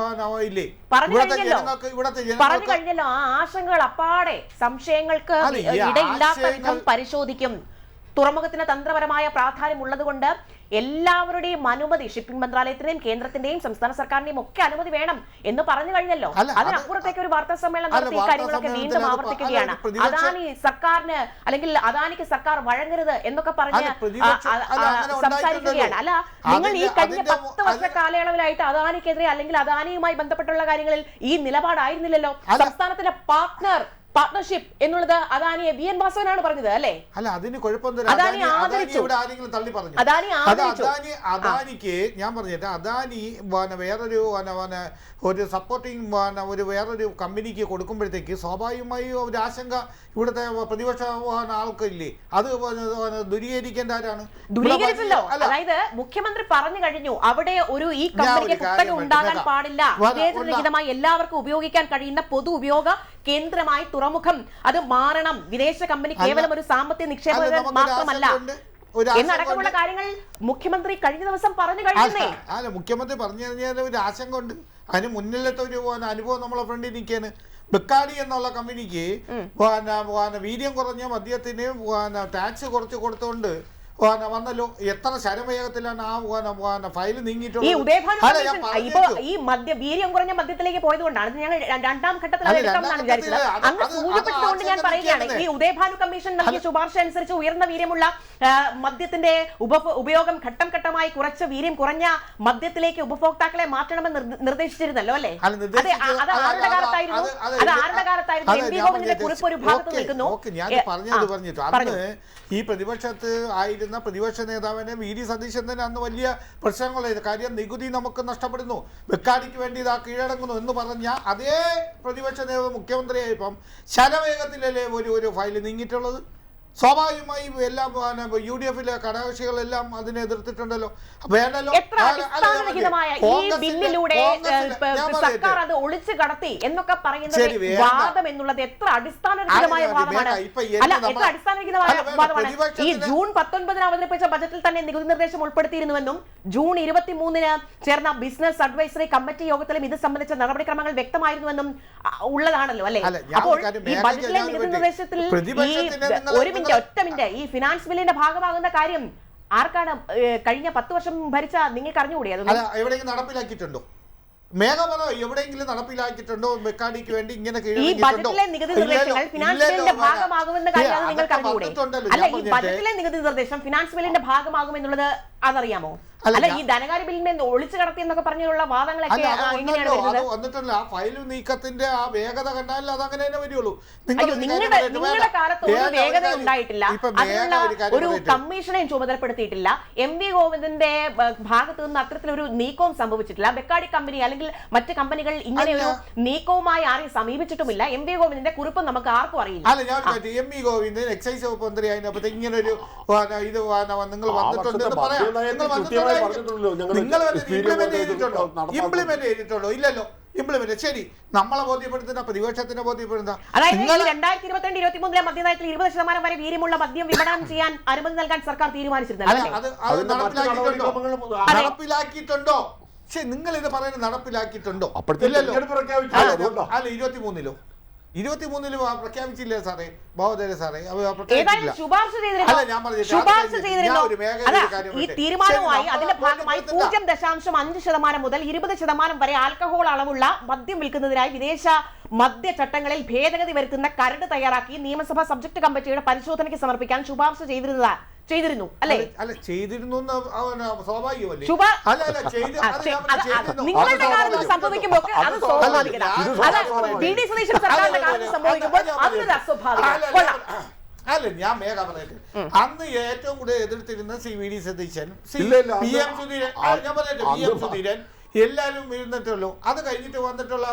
ഇല്ലേ? പറഞ്ഞു കഴിഞ്ഞല്ലോ, ആ ആശങ്കകൾ അപ്പാടെ സംശയങ്ങൾക്ക് ഇടയില്ലാത്ത വിധം പരിശോധിക്കും. തുറമുഖത്തിന് തന്ത്രപരമായ പ്രാധാന്യം ഉള്ളതുകൊണ്ട് എല്ലാവരുടെയും അനുമതി, ഷിപ്പിംഗ് മന്ത്രാലയത്തിന്റെയും കേന്ദ്രത്തിന്റെയും സംസ്ഥാന സർക്കാരിന്റെയും ഒക്കെ അനുമതി വേണം എന്ന് പറഞ്ഞു കഴിഞ്ഞല്ലോ. അതിനപ്പുറത്തേക്ക് ഒരു വാർത്താ സമ്മേളനം നടത്തി ഈ കാര്യങ്ങളൊക്കെ വീണ്ടും ആവർത്തിക്കുകയാണ്. അദാനി സർക്കാരിന് അല്ലെങ്കിൽ അദാനിക്ക് സർക്കാർ വഴങ്ങരുത് എന്നൊക്കെ പറഞ്ഞ് സംസാരിക്കുകയാണ്. അല്ല, നിങ്ങൾ ഈ കഴിഞ്ഞ 10 വർഷ കാലയളവിലായിട്ട് അദാനിക്കെതിരെ അല്ലെങ്കിൽ അദാനിയുമായി ബന്ധപ്പെട്ടുള്ള കാര്യങ്ങളിൽ ഈ നിലപാടായിരുന്നില്ലല്ലോ. സംസ്ഥാനത്തിന്റെ പാർട്ണർഷിപ്പ് എന്നുള്ളത് അദാനിയെ VN വാസവനാണ് പറഞ്ഞത്, അല്ലേ? അല്ല, അതിന് കുഴപ്പമൊന്നും തള്ളി പറഞ്ഞു. അദാനിക്ക് ഞാൻ പറഞ്ഞിട്ട് അദാനി വേറൊരു സപ്പോർട്ടിങ് വേറൊരു കമ്പനിക്ക് കൊടുക്കുമ്പോഴത്തേക്ക് സ്വാഭാവികമായി ഒരു ആശങ്ക ഇവിടുത്തെ പ്രതിപക്ഷ ആൾക്കില്ലേ? അത് ദൂരീകരിക്കേണ്ട ആരാണ്? ദൂരീകരിച്ചല്ലോ. അതായത് മുഖ്യമന്ത്രി പറഞ്ഞു കഴിഞ്ഞു, അവിടെ ഈ കമ്പനിക്ക് കുത്തക ഉണ്ടാകാൻ പാടില്ല. വിവേചനരഹിതമായി എല്ലാവർക്കും ഉപയോഗിക്കാൻ കഴിയുന്ന പൊതു ഉപയോഗ കേന്ദ്രമായി തുറമുഖം അത് മാറണം. വിദേശ കമ്പനി കേവലം ഒരു സാമ്പത്തിക നിക്ഷേപകർ മാത്രമല്ല എന്നടക്കമുള്ള കാര്യങ്ങൾ മുഖ്യമന്ത്രി കഴിഞ്ഞ ദിവസം പറഞ്ഞു കഴിഞ്ഞേ. അല്ല, മുഖ്യമന്ത്രി പറഞ്ഞു കഴിഞ്ഞാൽ ഒരു ആശങ്ക ഉണ്ട്. അതിന് മുന്നിലത്തെ ഒരു അനുഭവം നമ്മളെ ഫ്രണ്ടിൽ നിൽക്കാന്. ബെക്കാഡി എന്നുള്ള കമ്പനിക്ക് വീര്യം കുറഞ്ഞ മദ്യത്തിന് ടാക്സ് കുറച്ച് കൊടുത്തുകൊണ്ട് വന്നല്ലോ. എത്ര ശരവേഗത്തിലാണ് ആ ഫയൽ നീങ്ങിയിട്ടുള്ളത്. ഈ വീര്യം കുറഞ്ഞ മദ്യത്തിലേക്ക് പോയതുകൊണ്ടാണ് ഞങ്ങൾ രണ്ടാം ഘട്ടത്തിൽ അങ്ങ് സൂചിപ്പിച്ചുകൊണ്ട് ഞാൻ പറയുകയാണ്. ഈ ഉദയഭാനു കമ്മീഷൻ നൽകിയ ശുപാർശ അനുസരിച്ച് ഉയർന്ന വീര്യമുള്ള മദ്യത്തിന്റെ ഉപയോഗം ഘട്ടം ഘട്ടമായി കുറച്ച് വീര്യം കുറഞ്ഞ മദ്യത്തിലേക്ക് ഉപഭോക്താക്കളെ മാറ്റണമെന്ന് നിർദ്ദേശിച്ചിരുന്നല്ലോ, അല്ലേ? അത് ആരുടെ കാലത്തായിരുന്നു? MP ഗോവിന്ദന്റെ കുറിപ്പ് ഒരു ഭാഗത്ത് നിൽക്കുന്നു. ഈ പ്രതിപക്ഷത്ത് ആയിരുന്ന പ്രതിപക്ഷ നേതാവിനെ VD സതീശൻ തന്നെ അന്ന് വലിയ പ്രശ്നങ്ങളായിരുന്നു. കാര്യം നികുതി നമുക്ക് നഷ്ടപ്പെടുന്നു, ബെക്കാഡിക്ക് വേണ്ടി ഇതാ കീഴടങ്ങുന്നു എന്ന് പറഞ്ഞ അതേ പ്രതിപക്ഷ നേതാവ് മുഖ്യമന്ത്രിയായപ്പം ശരവേഗത്തിലല്ലേ ഒരു ഫയൽ നീങ്ങിയിട്ടുള്ളത്. സ്വാഭാവികമായി എല്ലാം UDF-ലെ ഘടകകക്ഷികളെല്ലാം അതിനെ എതിർത്തിട്ടുണ്ടല്ലോ. വേണ്ടല്ലോ, അടിസ്ഥാനരഹിതമായ ഈ ബില്ലിലൂടെ സർക്കാർ അത് ഒളിച്ചു കടത്തി എന്നൊക്കെ പറയുന്നത് വാദം എന്നുള്ളത് എത്ര അടിസ്ഥാനരഹിതമായ വാദമാണ്? അല്ല, എത്ര അടിസ്ഥാനരഹിതമായ വാദമാണ്? ഈ ജൂൺ 19 അവതരിപ്പിച്ച ബജറ്റിൽ തന്നെ നികുതി നിർദ്ദേശം ഉൾപ്പെടുത്തിയിരുന്നുവെന്നും ജൂൺ 23 ചേർന്ന ബിസിനസ് അഡ്വൈസറി കമ്മിറ്റി യോഗത്തിലും ഇത് സംബന്ധിച്ച നടപടിക്രമങ്ങൾ വ്യക്തമായിരുന്നുവെന്നും ഉള്ളതാണല്ലോ അല്ലെ? അപ്പോൾ ഈ ബജറ്റിലെ നികുതി നിർദ്ദേശത്തിൽ ഒറ്റ മിനിറ്റ് ഈ ഫിനാൻസ് ബില്ലിന്റെ ഭാഗമാകുന്ന കാര്യം ആർക്കാണ് കഴിഞ്ഞ 10 വർഷം ഭരിച്ച നിങ്ങൾക്ക് അറിഞ്ഞുകൂടി? എവിടെയെങ്കിലും നടപ്പിലാക്കിയിട്ടുണ്ടോ? മേഘമല എവിടെയെങ്കിലും നടപ്പിലാക്കിയിട്ടുണ്ടോ? മെക്കാനിക്ക് വേണ്ടി ഇങ്ങനെ ഈ ബജറ്റിലെ നികുതി നിർദ്ദേശങ്ങൾ ഫിനാൻസ് ബില്ലിന്റെ ഭാഗമാകുമെന്ന കാര്യം നിങ്ങൾക്ക് അറിഞ്ഞുകൂടെ? അല്ല, ഈ ബജറ്റിലെ നികുതി നിർദ്ദേശം ഫിനാൻസ് ബില്ലിന്റെ ഭാഗമാകുമെന്നുള്ളത് അതറിയാമോ? അല്ല, ഈ ധനകാര്യ ബില്ലിനെ ഒളിച്ചു കടത്തി എന്നൊക്കെ പറഞ്ഞുള്ള വാദങ്ങളൊക്കെ എങ്ങനെയാണ് വരുന്നത്? വന്നിട്ടല്ല, ആ ഫയൽ നീക്കത്തിന്റെ ആ വേഗത കണ്ടാൽ അത് അങ്ങനെ തന്നെ വരുള്ളൂ. നിങ്ങളുടെ കാലത്ത് ഒരു വേഗത ഉണ്ടായിട്ടില്ല, അതിനുള്ള ഒരു കമ്മീഷനെയും ചുമതലപ്പെടുത്തിയിട്ടില്ല, എം വി ഗോവിന്ദന്റെ ഭാഗത്ത് നിന്ന് അത്തരത്തിലൊരു നീക്കവും സംഭവിച്ചിട്ടില്ല. ബെക്കാഡി കമ്പനി അല്ലെങ്കിൽ മറ്റ് കമ്പനികൾ ഇങ്ങനെ ഒരു നീക്കവുമായി ആരെയും സമീപിച്ചിട്ടുമില്ല. എം വി ഗോവിന്ദന്റെ കുറിപ്പ് നമുക്ക് ആർക്കും അറിയില്ല. അല്ല, ഞാൻ എം വി ഗോവിന്ദൻ എക്സൈസ് വകുപ്പ് മന്ത്രി ആയതിനകത്ത് ഇങ്ങനെ ഒരു ഇത് നിങ്ങൾ വന്നിട്ടുണ്ടെന്ന് പറയാം. നിങ്ങൾ ഇംപ്ലിമെന്റ് ചെയ്തിട്ടുണ്ടോ? ഇല്ലല്ലോ. ഇംപ്ലിമെന്റ് ശരി, നമ്മളെ ബോധ്യപ്പെടുത്തുന്ന പ്രതിപക്ഷത്തിനെ ബോധ്യപ്പെടുന്ന അതായത് 2022-23 മദ്യനയത്തിൽ 20% വരെ വീര്യമുള്ള മദ്യം വിപണനം ചെയ്യാൻ അനുമതി നൽകാൻ സർക്കാർ തീരുമാനിച്ചിരുന്നല്ലോ. അത് നടപ്പിലാക്കിയിട്ടുണ്ടോ? പക്ഷെ നിങ്ങൾ ഇത് പറയുന്നത് നടപ്പിലാക്കിയിട്ടുണ്ടോ? ഇല്ലല്ലോ. അല്ല, 23-ലോ 23-ലും പ്രഖ്യാപിച്ചില്ലേ സാറേ, ബഹുദര സാറേ? ഈ തീരുമാനവുമായി അതിന്റെ ഭാഗമായി 0.5% മുതൽ 20% വരെ ആൽക്കഹോൾ അളവുള്ള മദ്യം വിൽക്കുന്നതിനായി വിദേശ മദ്യ ചട്ടങ്ങളിൽ ഭേദഗതി വരുത്തുന്ന കരട് തയ്യാറാക്കി നിയമസഭ സബ്ജക്ട് കമ്മിറ്റിയുടെ പരിശോധനയ്ക്ക് സമർപ്പിക്കാൻ ശുപാർശ ചെയ്തിരുന്നു അല്ലേ? അല്ല, ചെയ്തിരുന്നു സ്വാഭാവികമല്ലേ? നിങ്ങളുടെ കാലത്ത് സംഭവിക്കുമ്പോൾ അത് സ്വാഭാവികത, വി.ഡി. സതീശൻ സർക്കാരിന്റെ കാലത്ത് സംഭവിക്കുമ്പോൾ അതൊരു അസ്വാഭാവികത. അല്ല, ഞാൻ മേഘ പറയട്ടെ, അന്ന് ഏറ്റവും കൂടുതൽ എതിർത്തിരുന്ന Shri V D. Satheesan, P M Sudheeran, ഞാൻ പറയട്ടെ, പി എം സുധീരൻ എല്ലാവരും ഇരുന്നിട്ടുള്ളൂ. അത് കഴിഞ്ഞിട്ട് വന്നിട്ടുള്ള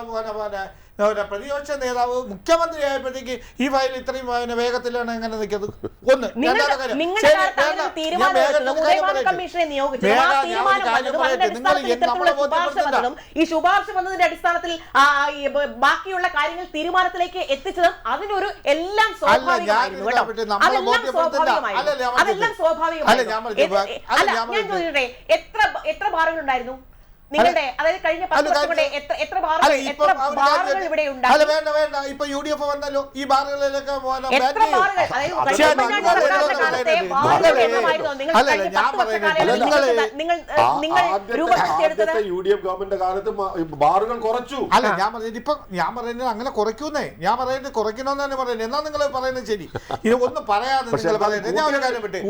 പ്രതിപക്ഷ നേതാവ് മുഖ്യമന്ത്രി ആയപ്പോഴത്തേക്ക് ഈ ഫയൽ ഇത്രയും വേഗത്തിലാണ് എങ്ങനെ നിൽക്കുന്നത്? ഒന്ന് ഈ ശുപാർശ വന്നതിന്റെ അടിസ്ഥാനത്തിൽ ബാക്കിയുള്ള കാര്യങ്ങൾ തീരുമാനത്തിലേക്ക് എത്തിച്ചതും അതിനൊരു എല്ലാം സ്വാഭാവികമായിരുന്നു. അതെല്ലാം സ്വാഭാവികമായിരുന്നു. എത്ര ബാറുകൾ ഉണ്ടായിരുന്നു നിങ്ങളുടെ? അതായത് കഴിഞ്ഞ 10 വർഷം കൊണ്ട് എത്ര ബാറുകൾ ഇവിടെ ഉണ്ടായി? വേണ്ട, ഇപ്പൊ UDF വന്നല്ലോ, ഈ ബാറുകളിലൊക്കെ UDF ഗവൺമെന്റ് കാലത്ത് ബാറുകൾ കുറച്ചു. അല്ല, ഞാൻ പറയുന്നത് അങ്ങനെ കുറയ്ക്കുന്നേ, ഞാൻ പറയുന്നത് കുറയ്ക്കണമെന്ന് തന്നെ പറയുന്നത്. എന്നാ നിങ്ങൾ പറയുന്നത് ശരി, ഇത് ഒന്നും പറയാതെ നിങ്ങൾ പറയുന്നത്. ഞാൻ ഒരു കാര്യം വിട്ടേ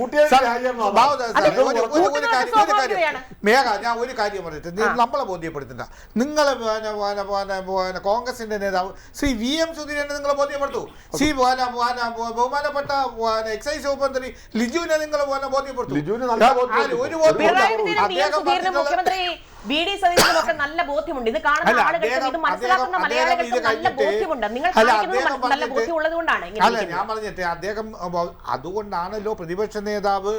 മേഘ, ഞാൻ ഒരു കാര്യം പറയട്ടെ, നമ്മളെ ബോധ്യപ്പെടുത്തില്ല. നിങ്ങൾ കോൺഗ്രസിന്റെ നേതാവ് ശ്രീ വി എം സുധീരനെ നിങ്ങൾ ബോധ്യപ്പെടുത്തു. ശ്രീ ബഹുമാനപ്പെട്ട എക്സൈസ് വകുപ്പ് മന്ത്രി ലിജുവിനെ നിങ്ങൾ ബോധ്യപ്പെടുത്തു. മുഖ്യമന്ത്രി വി.ഡി. സതീശനുമൊക്കെ നല്ല ബോധ്യമുണ്ട്. ഇത് കാണുന്ന ആളുകൾക്ക്, ഇത് മനസ്സിലാക്കുന്ന മലയാളികൾക്ക് നല്ല ബോധ്യമുണ്ട്. നിങ്ങൾ നല്ല ബോധ്യമുള്ളത് കൊണ്ടാണ്. അല്ല, ഞാൻ പറഞ്ഞിട്ട് അദ്ദേഹം അതുകൊണ്ടാണല്ലോ പ്രതിപക്ഷ നേതാവ്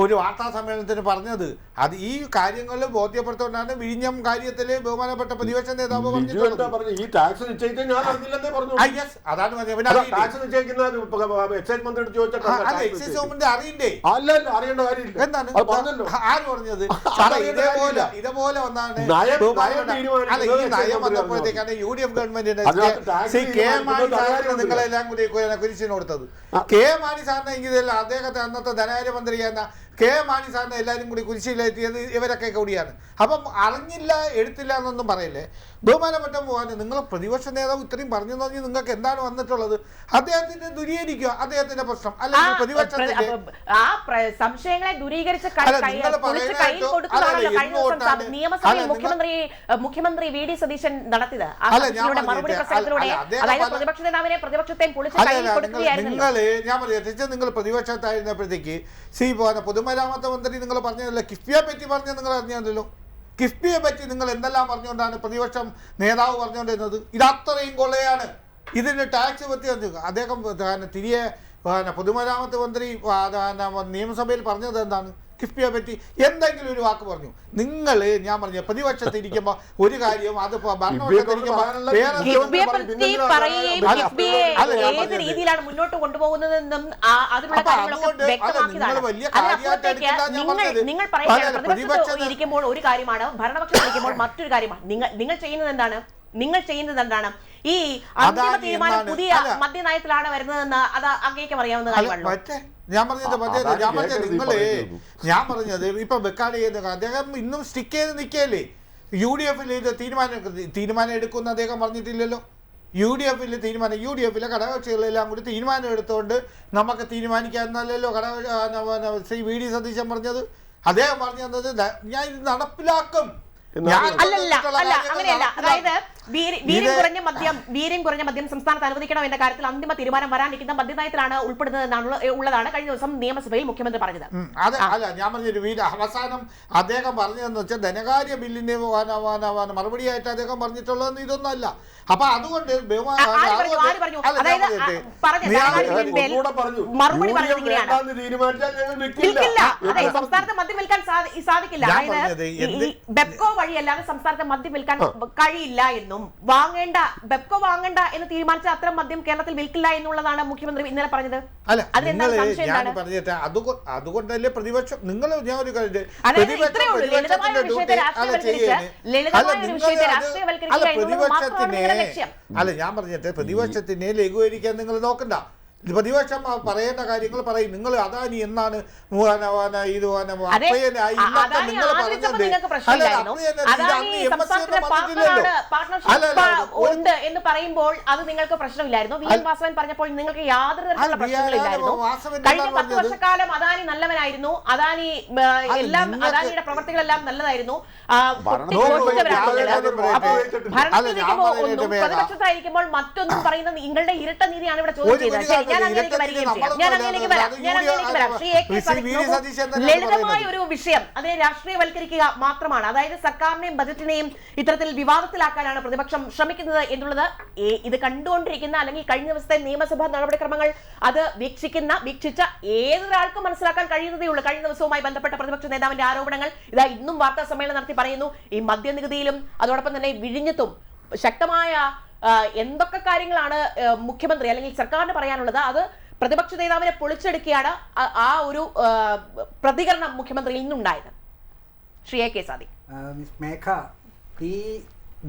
ഒരു വാർത്താ സമ്മേളനത്തിന് പറഞ്ഞത്. അത് ഈ കാര്യങ്ങളിൽ ബോധ്യപ്പെടുത്തുകൊണ്ടാണ് വിഴിഞ്ഞം കാര്യത്തില് ബഹുമാനപ്പെട്ട പ്രതിപക്ഷ നേതാവ് അറിയണ്ടേ? എന്താണ് ആര് പറഞ്ഞത്? ഇതേപോലെ വന്നാണ് ഈ നയം വന്നപ്പോഴത്തേക്കാണ് UDF ഗവൺമെന്റിന്റെ കെ മാണി സാറിന് നിങ്ങളെല്ലാം കൂടി കുരിശിന് കൊടുത്തത്. കെ മാണി സാറിനെ എങ്കിൽ അദ്ദേഹത്തെ അന്നത്തെ ധനകാര്യമന്ത്രി എന്ന കെ മാണി സാറിനെ എല്ലാവരും കൂടി കുരിശിയിലെത്തിയത് ഇവരൊക്കെ കൂടിയാണ്. അപ്പം അറിഞ്ഞില്ല എടുത്തില്ല എന്നൊന്നും പറയില്ലേ? ബഹുമാനപ്പെട്ട നിങ്ങൾ പ്രതിപക്ഷ നേതാവ് ഇത്രയും പറഞ്ഞു പറഞ്ഞ് നിങ്ങൾക്ക് എന്താണ് വന്നിട്ടുള്ളത്? അദ്ദേഹത്തിന്റെ ദൂരീകരിക്കുക, അദ്ദേഹത്തിന്റെ പ്രശ്നം, അല്ലെങ്കിൽ പ്രതിപക്ഷത്തിന്റെ സംശയങ്ങളെ ദൂരീകരിച്ച് മുഖ്യമന്ത്രി വി.ഡി. സതീശൻ നടത്തിയത് മറുപടി പ്രസംഗത്തിലൂടെ, അതായത് പ്രതിപക്ഷ നേതാവിനെ പ്രതിപക്ഷത്തെയും ഞാൻ പറയട്ടെ, നിങ്ങൾ പ്രതിപക്ഷത്തായിരുന്നപ്പോഴത്തേക്ക് പൊതുമരാമത്ത് മന്ത്രി നിങ്ങൾ പറഞ്ഞതല്ല, കിഫ്ബിയെ പറ്റി പറഞ്ഞ നിങ്ങൾ അറിഞ്ഞല്ലോ. കിഫ്ബിയെ പറ്റി നിങ്ങൾ എന്തെല്ലാം പറഞ്ഞുകൊണ്ടാണ് പ്രതിപക്ഷം നേതാവ് പറഞ്ഞുകൊണ്ടിരുന്നത്? ഇത് അത്രയും കൊള്ളയാണ്, ഇതിന് ടാക്സ് പറ്റി അദ്ദേഹം തിരികെ പൊതുമരാമത്ത് മന്ത്രി നിയമസഭയിൽ പറഞ്ഞത് എന്താണ്? കിഫ്ബിയെ പറ്റി എന്തെങ്കിലും ഒരു വാക്ക് പറഞ്ഞു? നിങ്ങൾ ഞാൻ പറഞ്ഞ പ്രതിപക്ഷത്തിരിക്കുമ്പോൾ ഒരു കാര്യവും അത് ഏത് രീതിയിലാണ് മുന്നോട്ട് കൊണ്ടുപോകുന്നതെന്നും അതിനുള്ള കാര്യങ്ങളൊക്കെ വ്യക്തമാക്കിയതാണ്. നിങ്ങൾ പറയുന്നത് പ്രതിപക്ഷത്ത് ഇരിക്കുമ്പോൾ ഒരു കാര്യമാണ്, ഭരണപക്ഷത്ത് ഇരിക്കുമ്പോൾ മറ്റൊരു കാര്യമാണ്. നിങ്ങൾ ചെയ്യുന്നത് എന്താണ്? ഈ അന്തിമ തീരുമാനം പുതിയ മദ്യനയത്തിലാണ് വരുന്നതെന്ന് അത് അങ്ങേക്കും അറിയാവുന്ന കാര്യമാണല്ലോ. ഞാൻ പറഞ്ഞത് ഇപ്പൊ വെക്കാട് ചെയ്യുന്ന അദ്ദേഹം ഇന്നും സ്റ്റിക്ക് ചെയ്ത് നിൽക്കല്ലേ. UDF-ൽ ഇത് തീരുമാനം എടുക്കുന്ന അദ്ദേഹം പറഞ്ഞിട്ടില്ലല്ലോ. UDF-ൽ തീരുമാനം, UDF-ലെ ഘടകകക്ഷികളെല്ലാം കൂടി തീരുമാനം എടുത്തുകൊണ്ട് നമുക്ക് തീരുമാനിക്കാമെന്നല്ലോ ശ്രീ VD സതീശൻ പറഞ്ഞത്. അദ്ദേഹം പറഞ്ഞു തന്നത് ഞാൻ ഇത് നടപ്പിലാക്കും. അങ്ങനെയല്ല. അതായത് വീര്യം കുറഞ്ഞ മദ്യം സംസ്ഥാനത്ത് അനുവദിക്കണം എന്ന കാര്യത്തിൽ അന്തിമ തീരുമാനം വരാനിരിക്കുന്ന മദ്യനയത്തിലാണ് ഉള്ളതാണ് കഴിഞ്ഞ ദിവസം നിയമസഭയിൽ മുഖ്യമന്ത്രി പറഞ്ഞത്. അല്ല, ഞാൻ പറഞ്ഞൊരു അവസാനം അദ്ദേഹം പറഞ്ഞതെന്ന് വെച്ചാൽ ധനകാര്യ ബില്ലിന്റെ മറുപടിയായിട്ട് അദ്ദേഹം പറഞ്ഞിട്ടുള്ളതെന്ന് ഇതൊന്നും അല്ല. അപ്പൊ അതുകൊണ്ട് മറുപടി സംസ്ഥാനത്ത് മദ്യം വിൽക്കാൻ സാധിക്കില്ല. അതായത് ബെപ്കോ വഴിയല്ലാതെ സംസ്ഥാനത്ത് മദ്യം വിൽക്കാൻ കഴിയില്ല എന്നും ബെപ്കോ വാങ്ങേണ്ട എന്ന് തീരുമാനിച്ച അത്തരം മദ്യം കേരളത്തിൽ വിൽക്കില്ല എന്നുള്ളതാണ് മുഖ്യമന്ത്രി ഇന്നലെ പറഞ്ഞത്. അതുകൊണ്ടല്ലേ പ്രതിപക്ഷം നിങ്ങൾ ഞാൻ ഒരു അല്ല ഞാൻ പറഞ്ഞിട്ട് പ്രതിപക്ഷത്തിനെ ലഘൂകരിക്കാൻ നിങ്ങൾ നോക്കണ്ട. പ്രതിപക്ഷം പറയേണ്ട കാര്യങ്ങൾ പറയും. നിങ്ങൾ അദാനി എന്നാണ് ഉണ്ട് എന്ന് പറയുമ്പോൾ അത് നിങ്ങൾക്ക് പ്രശ്നമില്ലായിരുന്നു. വി എൻ വാസവൻ പറഞ്ഞപ്പോൾ നിങ്ങൾക്ക് യാതൊരു തരത്തിലുള്ള പ്രശ്നങ്ങളില്ലായിരുന്നു. കഴിഞ്ഞ 10 വർഷക്കാലം അദാനി നല്ലവനായിരുന്നു. അദാനിയുടെ പ്രവർത്തികളെല്ലാം നല്ലതായിരുന്നു. പ്രതിപക്ഷത്തായിരിക്കുമ്പോൾ മറ്റൊന്നും പറയുന്ന നിങ്ങളുടെ ഇരട്ട നീതിയാണ് ഇവിടെ ചോദ്യം ചെയ്തത്. ലളിതമായ ഒരു വിഷയം അതിനെ രാഷ്ട്രീയവൽക്കരിക്കുക മാത്രമാണ്. അതായത് സർക്കാരിനെയും ബജറ്റിനെയും ഇത്തരത്തിൽ വിവാദത്തിലാക്കാനാണ് പ്രതിപക്ഷം ശ്രമിക്കുന്നത് എന്നുള്ളത് ഇത് കണ്ടുകൊണ്ടിരിക്കുന്ന അല്ലെങ്കിൽ കഴിഞ്ഞ ദിവസത്തെ നിയമസഭാ നടപടിക്രമങ്ങൾ അത് വീക്ഷിച്ച ഏതൊരാൾക്കും മനസ്സിലാക്കാൻ കഴിയുന്നതേ ഉള്ളൂ. കഴിഞ്ഞ ദിവസവുമായി ബന്ധപ്പെട്ട പ്രതിപക്ഷ നേതാവിന്റെ ആരോപണങ്ങൾ ഇതാ ഇന്നും വാർത്താ സമ്മേളനം നടത്തി പറയുന്നു. ഈ മദ്യനികുതിയിലും അതോടൊപ്പം തന്നെ വിഴിഞ്ഞത്തും ശക്തമായ എന്തൊക്കെ കാര്യങ്ങളാണ് മുഖ്യമന്ത്രി അല്ലെങ്കിൽ സർക്കാരിന് പറയാനുള്ളത്. അത് പ്രതിപക്ഷ നേതാവിനെ പൊളിച്ചെടുക്കുകയാണ് ആ ഒരു പ്രതികരണം മുഖ്യമന്ത്രിയിൽ നിന്നുണ്ടായത്. ശ്രീ A.K. സാദിഖ്. മേഘ, ഈ